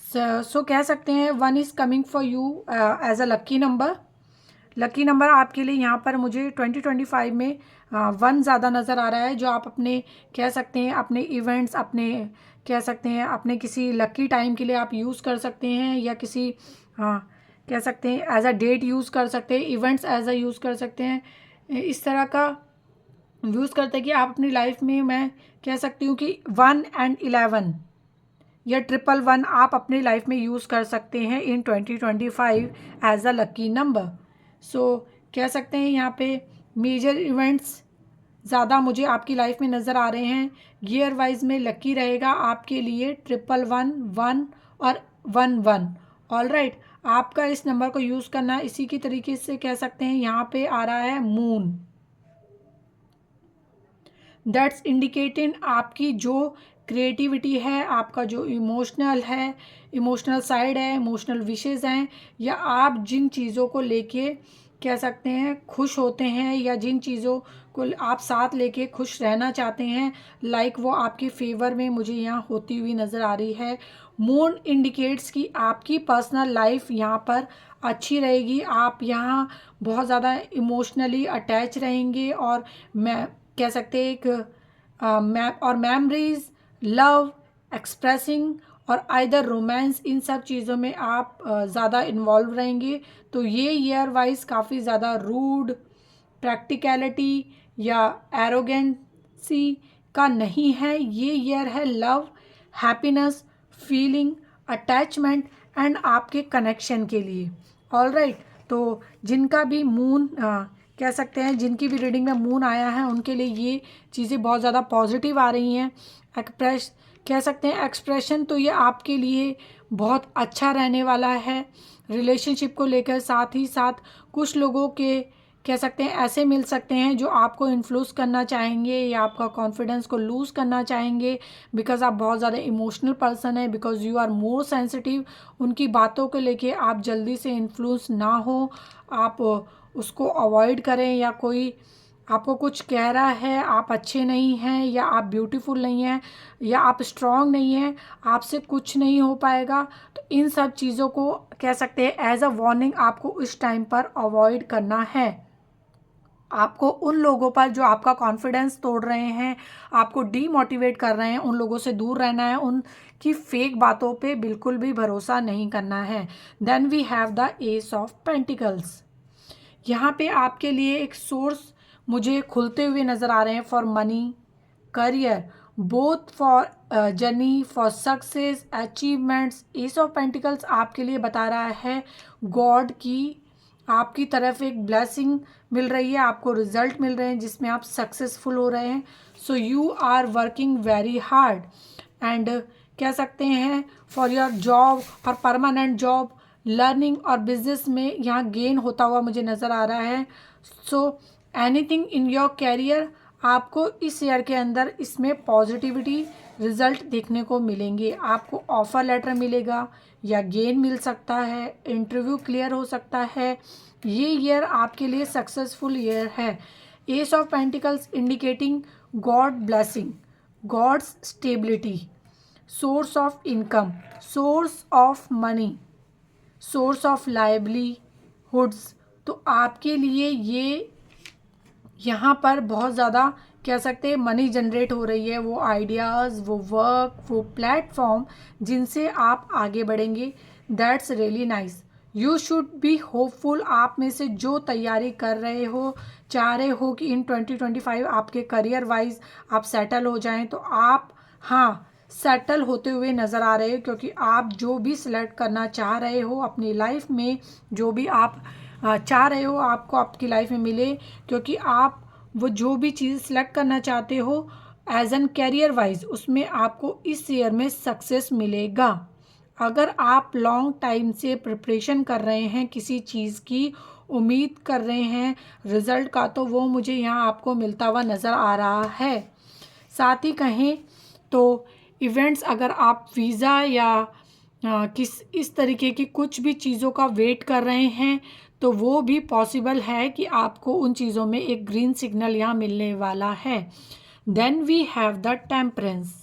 so कह सकते हैं one is coming for you as a lucky number. Lucky number आपके लिए यहाँ पर मुझे 2025 में वन ज़्यादा नज़र आ रहा है, जो आप अपने कह सकते हैं अपने इवेंट्स, अपने कह सकते हैं अपने किसी लकी टाइम के लिए आप यूज़ कर सकते हैं, या किसी कह सकते हैं एज अ डेट यूज़ कर सकते हैं, इवेंट्स एज अ यूज़ कर सकते हैं, इस तरह का यूज़ करते हैं कि आप अपनी लाइफ में, मैं कह सकती हूँ कि 1 and 11 या 111 आप अपनी लाइफ में यूज़ कर सकते हैं इन 2025 एज अ लकी नंबर। सो कह सकते हैं यहाँ पे मेजर इवेंट्स ज़्यादा मुझे आपकी लाइफ में नज़र आ रहे हैं। ईयर वाइज में लकी रहेगा आपके लिए 111, 1 और 11। ऑल राइट, आपका इस नंबर को यूज़ करना इसी की तरीके से कह सकते हैं। यहाँ पे आ रहा है मून, दैट्स इंडिकेटिंग आपकी जो क्रिएटिविटी है, आपका जो इमोशनल है, इमोशनल साइड है, इमोशनल विशेज़ हैं, या आप जिन चीज़ों को लेके कह सकते हैं खुश होते हैं, या जिन चीज़ों को आप साथ लेके खुश रहना चाहते हैं, लाइक वो आपके फेवर में मुझे यहाँ होती हुई नज़र आ रही है। मून इंडिकेट्स कि आपकी पर्सनल लाइफ यहाँ पर अच्छी रहेगी, आप यहाँ बहुत ज़्यादा इमोशनली अटैच रहेंगे, और मैं कह सकते हैं एक मैप और मेमोरीज, लव, एक्सप्रेसिंग और आइदर रोमांस, इन सब चीज़ों में आप ज़्यादा इन्वॉल्व रहेंगे। तो ये ईयर वाइज काफ़ी ज़्यादा रूड, प्रैक्टिकलिटी या एरोगेंसी का नहीं है। ये ईयर है love, happiness, feeling, attachment and आपके कनेक्शन के लिए। ऑल राइट, तो जिनका भी मून कह सकते हैं, जिनकी भी रीडिंग में मून आया है, उनके लिए ये चीज़ें बहुत ज़्यादा पॉजिटिव आ रही हैं। कह सकते हैं एक्सप्रेशन तो ये आपके लिए बहुत अच्छा रहने वाला है रिलेशनशिप को लेकर। साथ ही साथ कुछ लोगों के कह सकते हैं ऐसे मिल सकते हैं जो आपको इन्फ्लुएंस करना चाहेंगे, या आपका कॉन्फिडेंस को लूज़ करना चाहेंगे, बिकॉज आप बहुत ज़्यादा इमोशनल पर्सन है, because you are more sensitive. उनकी बातों को लेके आप जल्दी से इन्फ्लुएंस ना हो, आप उसको अवॉइड करें, या कोई आपको कुछ कह रहा है आप अच्छे नहीं हैं, या आप ब्यूटीफुल नहीं हैं, या आप स्ट्रांग नहीं हैं, आपसे कुछ नहीं हो पाएगा, तो इन सब चीज़ों को कह सकते हैं एज अ वार्निंग आपको इस टाइम पर अवॉइड करना है। आपको उन लोगों पर जो आपका कॉन्फिडेंस तोड़ रहे हैं, आपको डीमोटिवेट कर रहे हैं, उन लोगों से दूर रहना है, उनकी फेक बातों पे बिल्कुल भी भरोसा नहीं करना है। Then we have the ace of pentacles. यहाँ पे आपके लिए एक सोर्स मुझे खुलते हुए नज़र आ रहे हैं for money, career, both for journey, for success, achievements. S of pentacles आपके लिए बता रहा है गॉड की आपकी तरफ एक ब्लेसिंग मिल रही है, आपको रिजल्ट मिल रहे हैं जिसमें आप सक्सेसफुल हो रहे हैं। So you are working very hard and कह सकते हैं फॉर योर जॉब और परमानेंट जॉब, लर्निंग और बिजनेस में यहाँ गेन होता हुआ मुझे नज़र आ रहा है। So anything in your career, आपको इस ईयर के अंदर इसमें पॉजिटिविटी रिजल्ट देखने को मिलेंगे। आपको ऑफर लेटर मिलेगा, या गेन मिल सकता है, इंटरव्यू क्लियर हो सकता है। ये ईयर आपके लिए सक्सेसफुल ईयर है। Ace of pentacles indicating god blessing, god's stability, source of income, source of money, source of livelihoods. तो आपके लिए ये यहाँ पर बहुत ज़्यादा कह सकते हैं मनी जनरेट हो रही है, वो आइडियाज़, वो वर्क, वो प्लेटफॉर्म जिनसे आप आगे बढ़ेंगे। That's really nice. You should be hopeful. आप में से जो तैयारी कर रहे हो, चाह रहे हो कि इन 2025 आपके करियर वाइज आप सेटल हो जाएं, तो आप हाँ सेटल होते हुए नज़र आ रहे हो, क्योंकि आप जो भी सिलेक्ट करना चाह रहे हो अपनी लाइफ में, जो भी आप चाह रहे हो आपको आपकी लाइफ में मिले, क्योंकि आप वो जो भी चीज़ सिलेक्ट करना चाहते हो एज एन कैरियर वाइज, उसमें आपको इस ईयर में सक्सेस मिलेगा। अगर आप लॉन्ग टाइम से प्रिपरेशन कर रहे हैं, किसी चीज़ की उम्मीद कर रहे हैं रिज़ल्ट का, तो वो मुझे यहाँ आपको मिलता हुआ नज़र आ रहा है। साथ ही कहें तो इवेंट्स, अगर आप वीज़ा या इस तरीके की कुछ भी चीज़ों का वेट कर रहे हैं तो वो भी पॉसिबल है कि आपको उन चीज़ों में एक ग्रीन सिग्नल यहाँ मिलने वाला है। Then we have the temperance.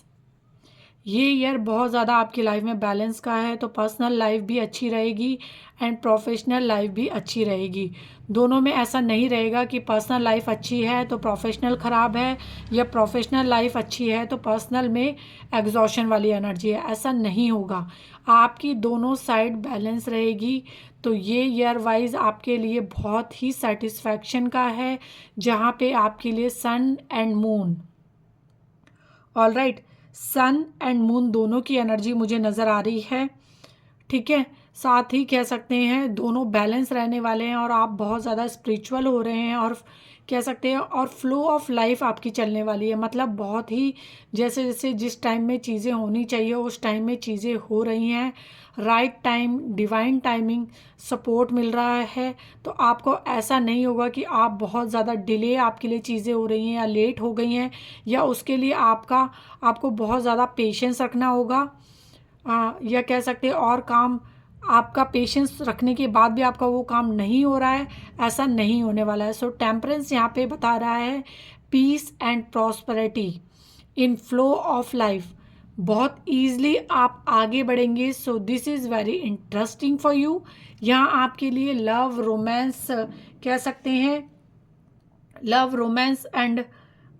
ये ईयर बहुत ज़्यादा आपकी लाइफ में बैलेंस का है, तो पर्सनल लाइफ भी अच्छी रहेगी एंड प्रोफेशनल लाइफ भी अच्छी रहेगी। दोनों में ऐसा नहीं रहेगा कि पर्सनल लाइफ अच्छी है तो प्रोफेशनल ख़राब है, या प्रोफेशनल लाइफ अच्छी है तो पर्सनल में एग्जॉशन वाली एनर्जी है। ऐसा नहीं होगा, आपकी दोनों साइड बैलेंस रहेगी। तो ये ईयर वाइज आपके लिए बहुत ही सेटिस्फैक्शन का है, जहाँ पे आपके लिए sun and moon, all right, sun and moon दोनों की एनर्जी मुझे नज़र आ रही है। ठीक है, साथ ही कह सकते हैं दोनों बैलेंस रहने वाले हैं और आप बहुत ज़्यादा स्पिरिचुअल हो रहे हैं, और कह सकते हैं और फ्लो ऑफ लाइफ आपकी चलने वाली है। मतलब बहुत ही जैसे जैसे जिस टाइम में चीज़ें होनी चाहिए उस टाइम में चीज़ें हो रही हैं। Right time, divine timing support मिल रहा है। तो आपको ऐसा नहीं होगा कि आप बहुत ज़्यादा डिले आपके लिए चीज़ें हो रही हैं या लेट हो गई हैं, या उसके लिए आपको बहुत ज़्यादा पेशेंस रखना होगा, या कह सकते हैं और काम आपका पेशेंस रखने के बाद भी आपका वो काम नहीं हो रहा है, ऐसा नहीं होने वाला है। सो टेम्परेंस यहाँ पे बता रहा है peace and prosperity in flow of life. बहुत ईजली आप आगे बढ़ेंगे। So this is very interesting for you. यहाँ आपके लिए लव रोमांस कह सकते हैं, लव रोमांस एंड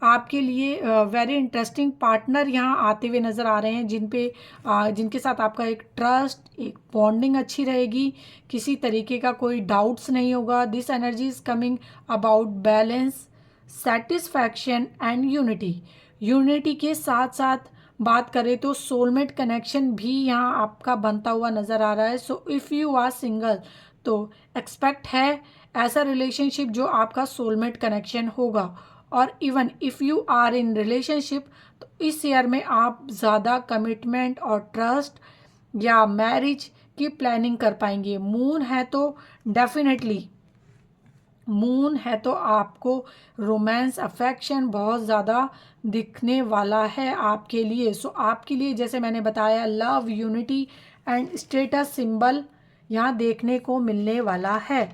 आपके लिए वेरी इंटरेस्टिंग पार्टनर यहाँ आते हुए नज़र आ रहे हैं, जिनके साथ आपका एक ट्रस्ट, एक बॉन्डिंग अच्छी रहेगी। किसी तरीके का कोई डाउट्स नहीं होगा। This energy is coming about balance, satisfaction and unity. Unity के साथ साथ बात करें तो सोलमेट कनेक्शन भी यहाँ आपका बनता हुआ नज़र आ रहा है। So if you are single तो एक्सपेक्ट है ऐसा रिलेशनशिप जो आपका सोलमेट कनेक्शन होगा। और even if you are in relationship तो इस ईयर में आप ज़्यादा कमिटमेंट और ट्रस्ट या मैरिज की प्लानिंग कर पाएंगे। मून है तो डेफिनेटली, मून है तो आपको रोमांस, अफेक्शन बहुत ज़्यादा दिखने वाला है आपके लिए। सो आपके लिए जैसे मैंने बताया love, unity and status symbol यहाँ देखने को मिलने वाला है।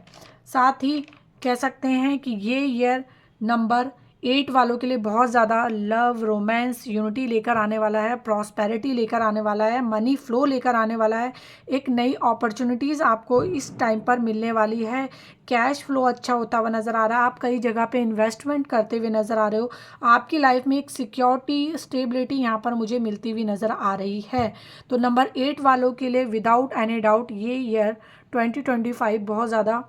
साथ ही कह सकते हैं कि ये ईयर नंबर 8 वालों के लिए बहुत ज़्यादा लव, रोमांस, यूनिटी लेकर आने वाला है, प्रॉस्पेरिटी लेकर आने वाला है, मनी फ्लो लेकर आने वाला है। एक नई अपॉर्चुनिटीज़ आपको इस टाइम पर मिलने वाली है। कैश फ्लो अच्छा होता हुआ नज़र आ रहा है। आप कई जगह पे इन्वेस्टमेंट करते हुए नज़र आ रहे हो। आपकी लाइफ में एक सिक्योरिटी, स्टेबिलिटी यहाँ पर मुझे मिलती हुई नज़र आ रही है। तो नंबर 8 वालों के लिए विदाउट एनी डाउट ये ईयर 2025 बहुत ज़्यादा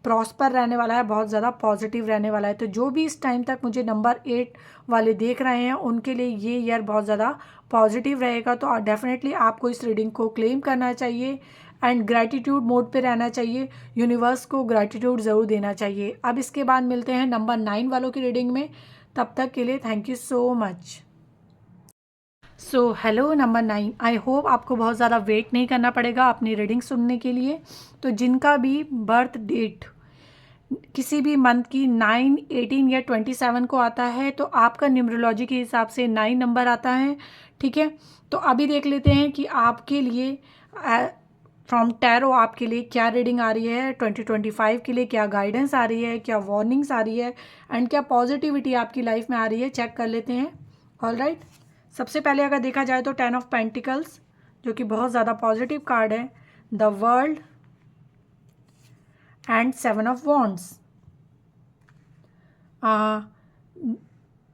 प्रॉस्पर रहने वाला है, बहुत ज़्यादा पॉजिटिव रहने वाला है। तो जो भी इस टाइम तक मुझे नंबर 8 वाले देख रहे हैं उनके लिए ये ईयर बहुत ज़्यादा पॉजिटिव रहेगा। तो डेफिनेटली आपको इस रीडिंग को क्लेम करना चाहिए एंड ग्रैटिट्यूड मोड पे रहना चाहिए। यूनिवर्स को ग्रैटिट्यूड ज़रूर देना चाहिए। अब इसके बाद मिलते हैं नंबर 9 वालों की रीडिंग में। तब तक के लिए thank you so much. So hello number 9, I hope आपको बहुत ज़्यादा वेट नहीं करना पड़ेगा अपनी रीडिंग सुनने के लिए। तो जिनका भी बर्थ डेट किसी भी मंथ की 9, 18 या 27 को आता है तो आपका न्यूमरोलॉजी के हिसाब से 9 नंबर आता है। ठीक है, तो अभी देख लेते हैं कि आपके लिए फ्रॉम टैरो आपके लिए क्या रीडिंग आ रही है 2025 के लिए, क्या गाइडेंस आ रही है, क्या वार्निंग्स आ रही है एंड क्या पॉजिटिविटी आपकी लाइफ में आ रही है, चेक कर लेते हैं। ऑल राइट, सबसे पहले अगर देखा जाए तो 10 ऑफ पेंटिकल्स जो कि बहुत ज़्यादा पॉजिटिव कार्ड है, the world and 7 of wands.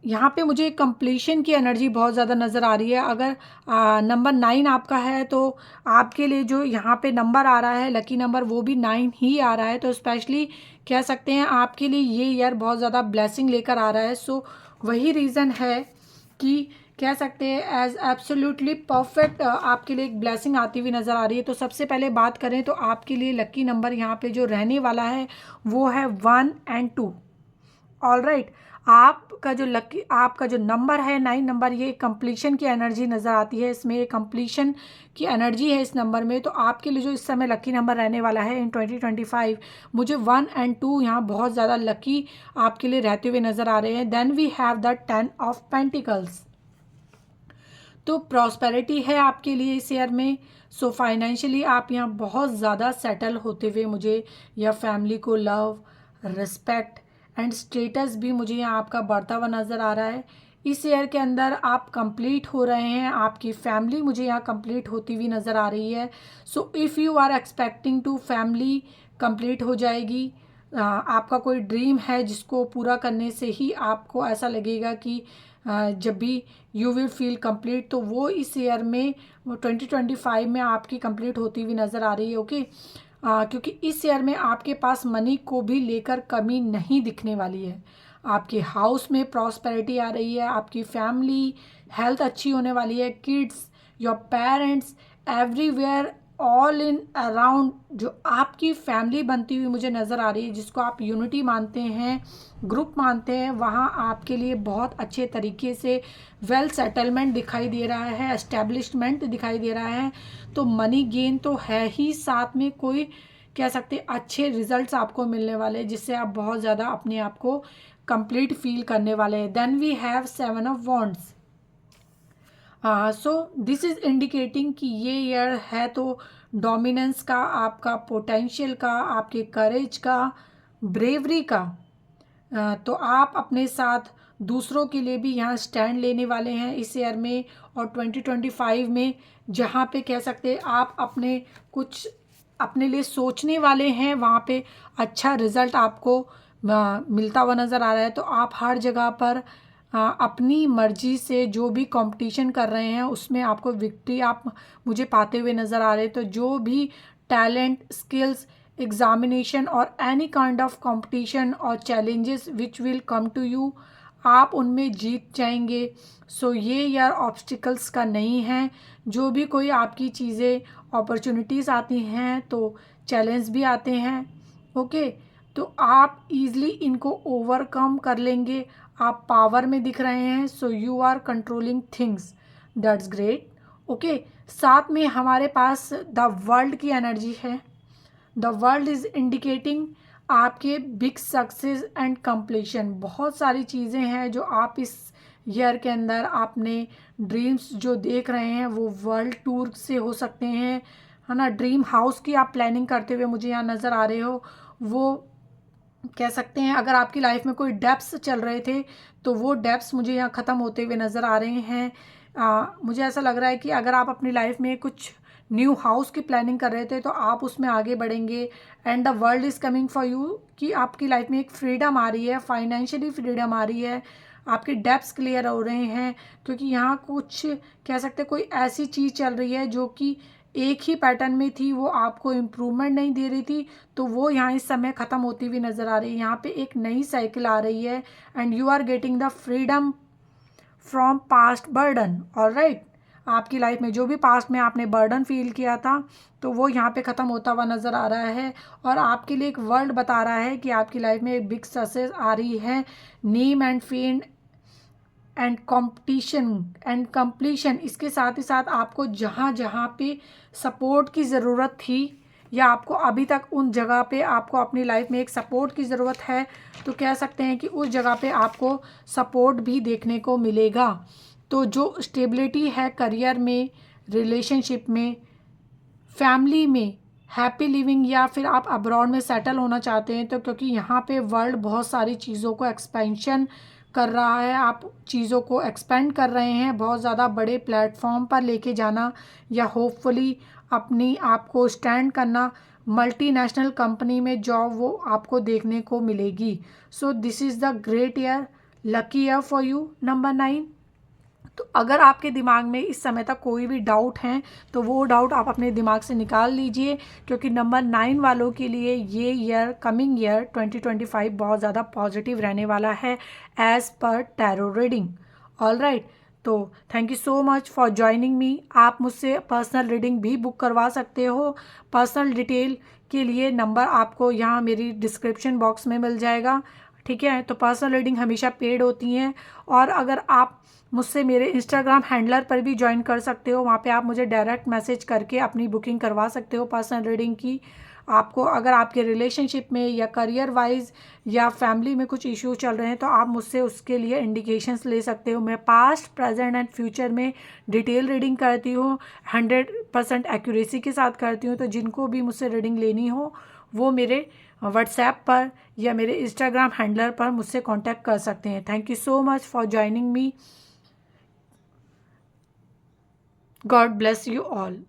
यहाँ पे मुझे कंप्लीशन की एनर्जी बहुत ज़्यादा नज़र आ रही है। अगर नंबर 9 आपका है तो आपके लिए जो यहाँ पे नंबर आ रहा है लकी नंबर वो भी 9 ही आ रहा है। तो स्पेशली कह सकते हैं आपके लिए ये ईयर बहुत ज़्यादा ब्लेसिंग लेकर आ रहा है। सो वही रीज़न है कि कह सकते हैं एज एब्सोल्युटली परफेक्ट आपके लिए एक ब्लेसिंग आती हुई नज़र आ रही है। तो सबसे पहले बात करें तो आपके लिए लकी नंबर यहाँ पे जो रहने वाला है वो है 1 एंड 2। ऑल राइट, आपका जो नंबर है 9 नंबर, ये कंप्लीशन की एनर्जी नज़र आती है। इसमें एक कंप्लीशन की एनर्जी है इस नंबर में। तो आपके लिए जो इस समय लकी नंबर रहने वाला है इन 2025, मुझे 1 एंड 2 यहाँ बहुत ज़्यादा लकी आपके लिए रहते हुए नज़र आ रहे हैं। Then we have the 10 of pentacles. तो प्रॉस्पेरिटी है आपके लिए इस ईयर में। सो फाइनेंशियली आप यहाँ बहुत ज़्यादा सेटल होते हुए मुझे, या फैमिली को लव, रिस्पेक्ट एंड स्टेटस भी मुझे यहाँ आपका बढ़ता हुआ नज़र आ रहा है। इस ईयर के अंदर आप कंप्लीट हो रहे हैं, आपकी फैमिली मुझे यहाँ कंप्लीट होती हुई नज़र आ रही है। So if you are expecting to, family complete हो जाएगी। आपका कोई ड्रीम है जिसको पूरा करने से ही आपको ऐसा लगेगा कि जब भी यू विल फील कंप्लीट, तो वो इस ईयर में, वो 2025 में आपकी कंप्लीट होती हुई नज़र आ रही है। ओके, क्योंकि इस ईयर में आपके पास मनी को भी लेकर कमी नहीं दिखने वाली है। आपके हाउस में प्रॉस्पेरिटी आ रही है, आपकी फैमिली हेल्थ अच्छी होने वाली है, kids, your parents, everywhere, all in around जो आपकी फैमिली बनती हुई मुझे नज़र आ रही है, जिसको आप यूनिटी मानते हैं, ग्रुप मानते हैं, वहाँ आपके लिए बहुत अच्छे तरीके से वेल सेटलमेंट दिखाई दे रहा है, एस्टेब्लिशमेंट दिखाई दे रहा है। तो मनी गेन तो है ही, साथ में कोई कह सकते अच्छे रिजल्ट्स आपको मिलने वाले हैं, जिससे आप बहुत ज़्यादा अपने आप को कंप्लीट फील करने वाले हैं। Then we have 7 of wands. So this is indicating कि ये ईयर है तो डोमिनेंस का, आपका पोटेंशियल का, आपके करेज का, ब्रेवरी का। तो आप अपने साथ दूसरों के लिए भी यहाँ स्टैंड लेने वाले हैं इस ईयर में। और 2025 में जहाँ पे कह सकते हैं आप अपने कुछ अपने लिए सोचने वाले हैं, वहाँ पे अच्छा रिज़ल्ट आपको मिलता हुआ नज़र आ रहा है। तो आप हर जगह पर अपनी मर्जी से जो भी कंपटीशन कर रहे हैं उसमें आपको विक्ट्री आप मुझे पाते हुए नज़र आ रहे हैं। तो जो भी टैलेंट, स्किल्स, एग्जामिनेशन और एनी काइंड ऑफ कंपटीशन और challenges which will come to you, आप उनमें जीत जाएंगे। सो ये यार ऑब्स्टिकल्स का नहीं है। जो भी कोई आपकी चीज़ें, अपॉर्चुनिटीज़ आती हैं तो चैलेंज भी आते हैं। ओके, तो आप इजली इनको ओवरकम कर लेंगे। आप पावर में दिख रहे हैं, so you are controlling things, that's great. Okay, साथ में हमारे पास द वर्ल्ड की एनर्जी है। द वर्ल्ड इज़ इंडिकेटिंग आपके बिग सक्सेस एंड कंप्लीशन। बहुत सारी चीज़ें हैं जो आप इस ईयर के अंदर आपने ड्रीम्स जो देख रहे हैं वो वर्ल्ड टूर से हो सकते हैं, है ना। ड्रीम हाउस की आप प्लानिंग करते हुए मुझे यहाँ नज़र आ रहे हो। वो कह सकते हैं अगर आपकी लाइफ में कोई डेप्स चल रहे थे तो वो डेप्स मुझे यहाँ ख़त्म होते हुए नज़र आ रहे हैं। मुझे ऐसा लग रहा है कि अगर आप अपनी लाइफ में कुछ न्यू हाउस की प्लानिंग कर रहे थे तो आप उसमें आगे बढ़ेंगे। And the world is coming for you, कि आपकी लाइफ में एक फ्रीडम आ रही है, फाइनेंशियली फ्रीडम आ रही है, आपके डेप्स क्लियर हो रहे हैं। क्योंकि यहाँ कुछ कह सकते कोई ऐसी चीज़ चल रही है जो कि एक ही पैटर्न में थी, वो आपको इम्प्रूवमेंट नहीं दे रही थी, तो वो यहाँ इस समय ख़त्म होती हुई नज़र आ रही है। यहाँ पे एक नई साइकिल आ रही है and you are getting the freedom from past burden. Alright, आपकी लाइफ में जो भी पास्ट में आपने बर्डन फील किया था तो वो यहाँ पे ख़त्म होता हुआ नज़र आ रहा है। और आपके लिए एक वर्ल्ड बता रहा है कि आपकी लाइफ में एक बिग सक्सेस आ रही है। Name and fame and competition and completion, इसके साथ ही साथ आपको जहाँ जहाँ पे सपोर्ट की ज़रूरत थी, या आपको अभी तक उन जगह पे आपको अपनी लाइफ में एक सपोर्ट की ज़रूरत है, तो कह सकते हैं कि उस जगह पे आपको सपोर्ट भी देखने को मिलेगा। तो जो स्टेबिलिटी है करियर में, रिलेशनशिप में, फैमिली में, हैप्पी लिविंग, या फिर आप अब्रॉड में सेटल होना चाहते हैं, तो क्योंकि यहाँ पे वर्ल्ड बहुत सारी चीज़ों को एक्सपेंशन कर रहा है, आप चीज़ों को एक्सपेंड कर रहे हैं, बहुत ज़्यादा बड़े प्लेटफॉर्म पर लेके जाना, या होपफुली अपनी आप को स्टैंड करना, मल्टीनेशनल कंपनी में जॉब वो आपको देखने को मिलेगी। सो this is the great year, lucky year for you, number 9। तो अगर आपके दिमाग में इस समय तक कोई भी डाउट हैं तो वो डाउट आप अपने दिमाग से निकाल लीजिए, क्योंकि नंबर 9 वालों के लिए ये ईयर, कमिंग ईयर 2025 बहुत ज़्यादा पॉजिटिव रहने वाला है एज़ पर टैरो रीडिंग। ऑलराइट, तो thank you so much for joining मी। आप मुझसे पर्सनल रीडिंग भी बुक करवा सकते हो। पर्सनल डिटेल के लिए नंबर आपको यहाँ मेरी डिस्क्रिप्शन बॉक्स में मिल जाएगा, ठीक है। तो पर्सनल रीडिंग हमेशा पेड होती हैं। और अगर आप मुझसे मेरे इंस्टाग्राम हैंडलर पर भी ज्वाइन कर सकते हो, वहाँ पे आप मुझे डायरेक्ट मैसेज करके अपनी बुकिंग करवा सकते हो पर्सनल रीडिंग की। आपको अगर आपके रिलेशनशिप में या करियर वाइज या फैमिली में कुछ इश्यू चल रहे हैं तो आप मुझसे उसके लिए इंडिकेशंस ले सकते हो। मैं पास्ट, प्रेजेंट एंड फ्यूचर में डिटेल रीडिंग करती हूँ, 100% एक्यूरेसी के साथ करती हूँ। तो जिनको भी मुझसे रीडिंग लेनी हो वो मेरे व्हाट्सएप पर या मेरे इंस्टाग्राम हैंडलर पर मुझसे कांटेक्ट कर सकते हैं। Thank you so much for joining me. God bless you all.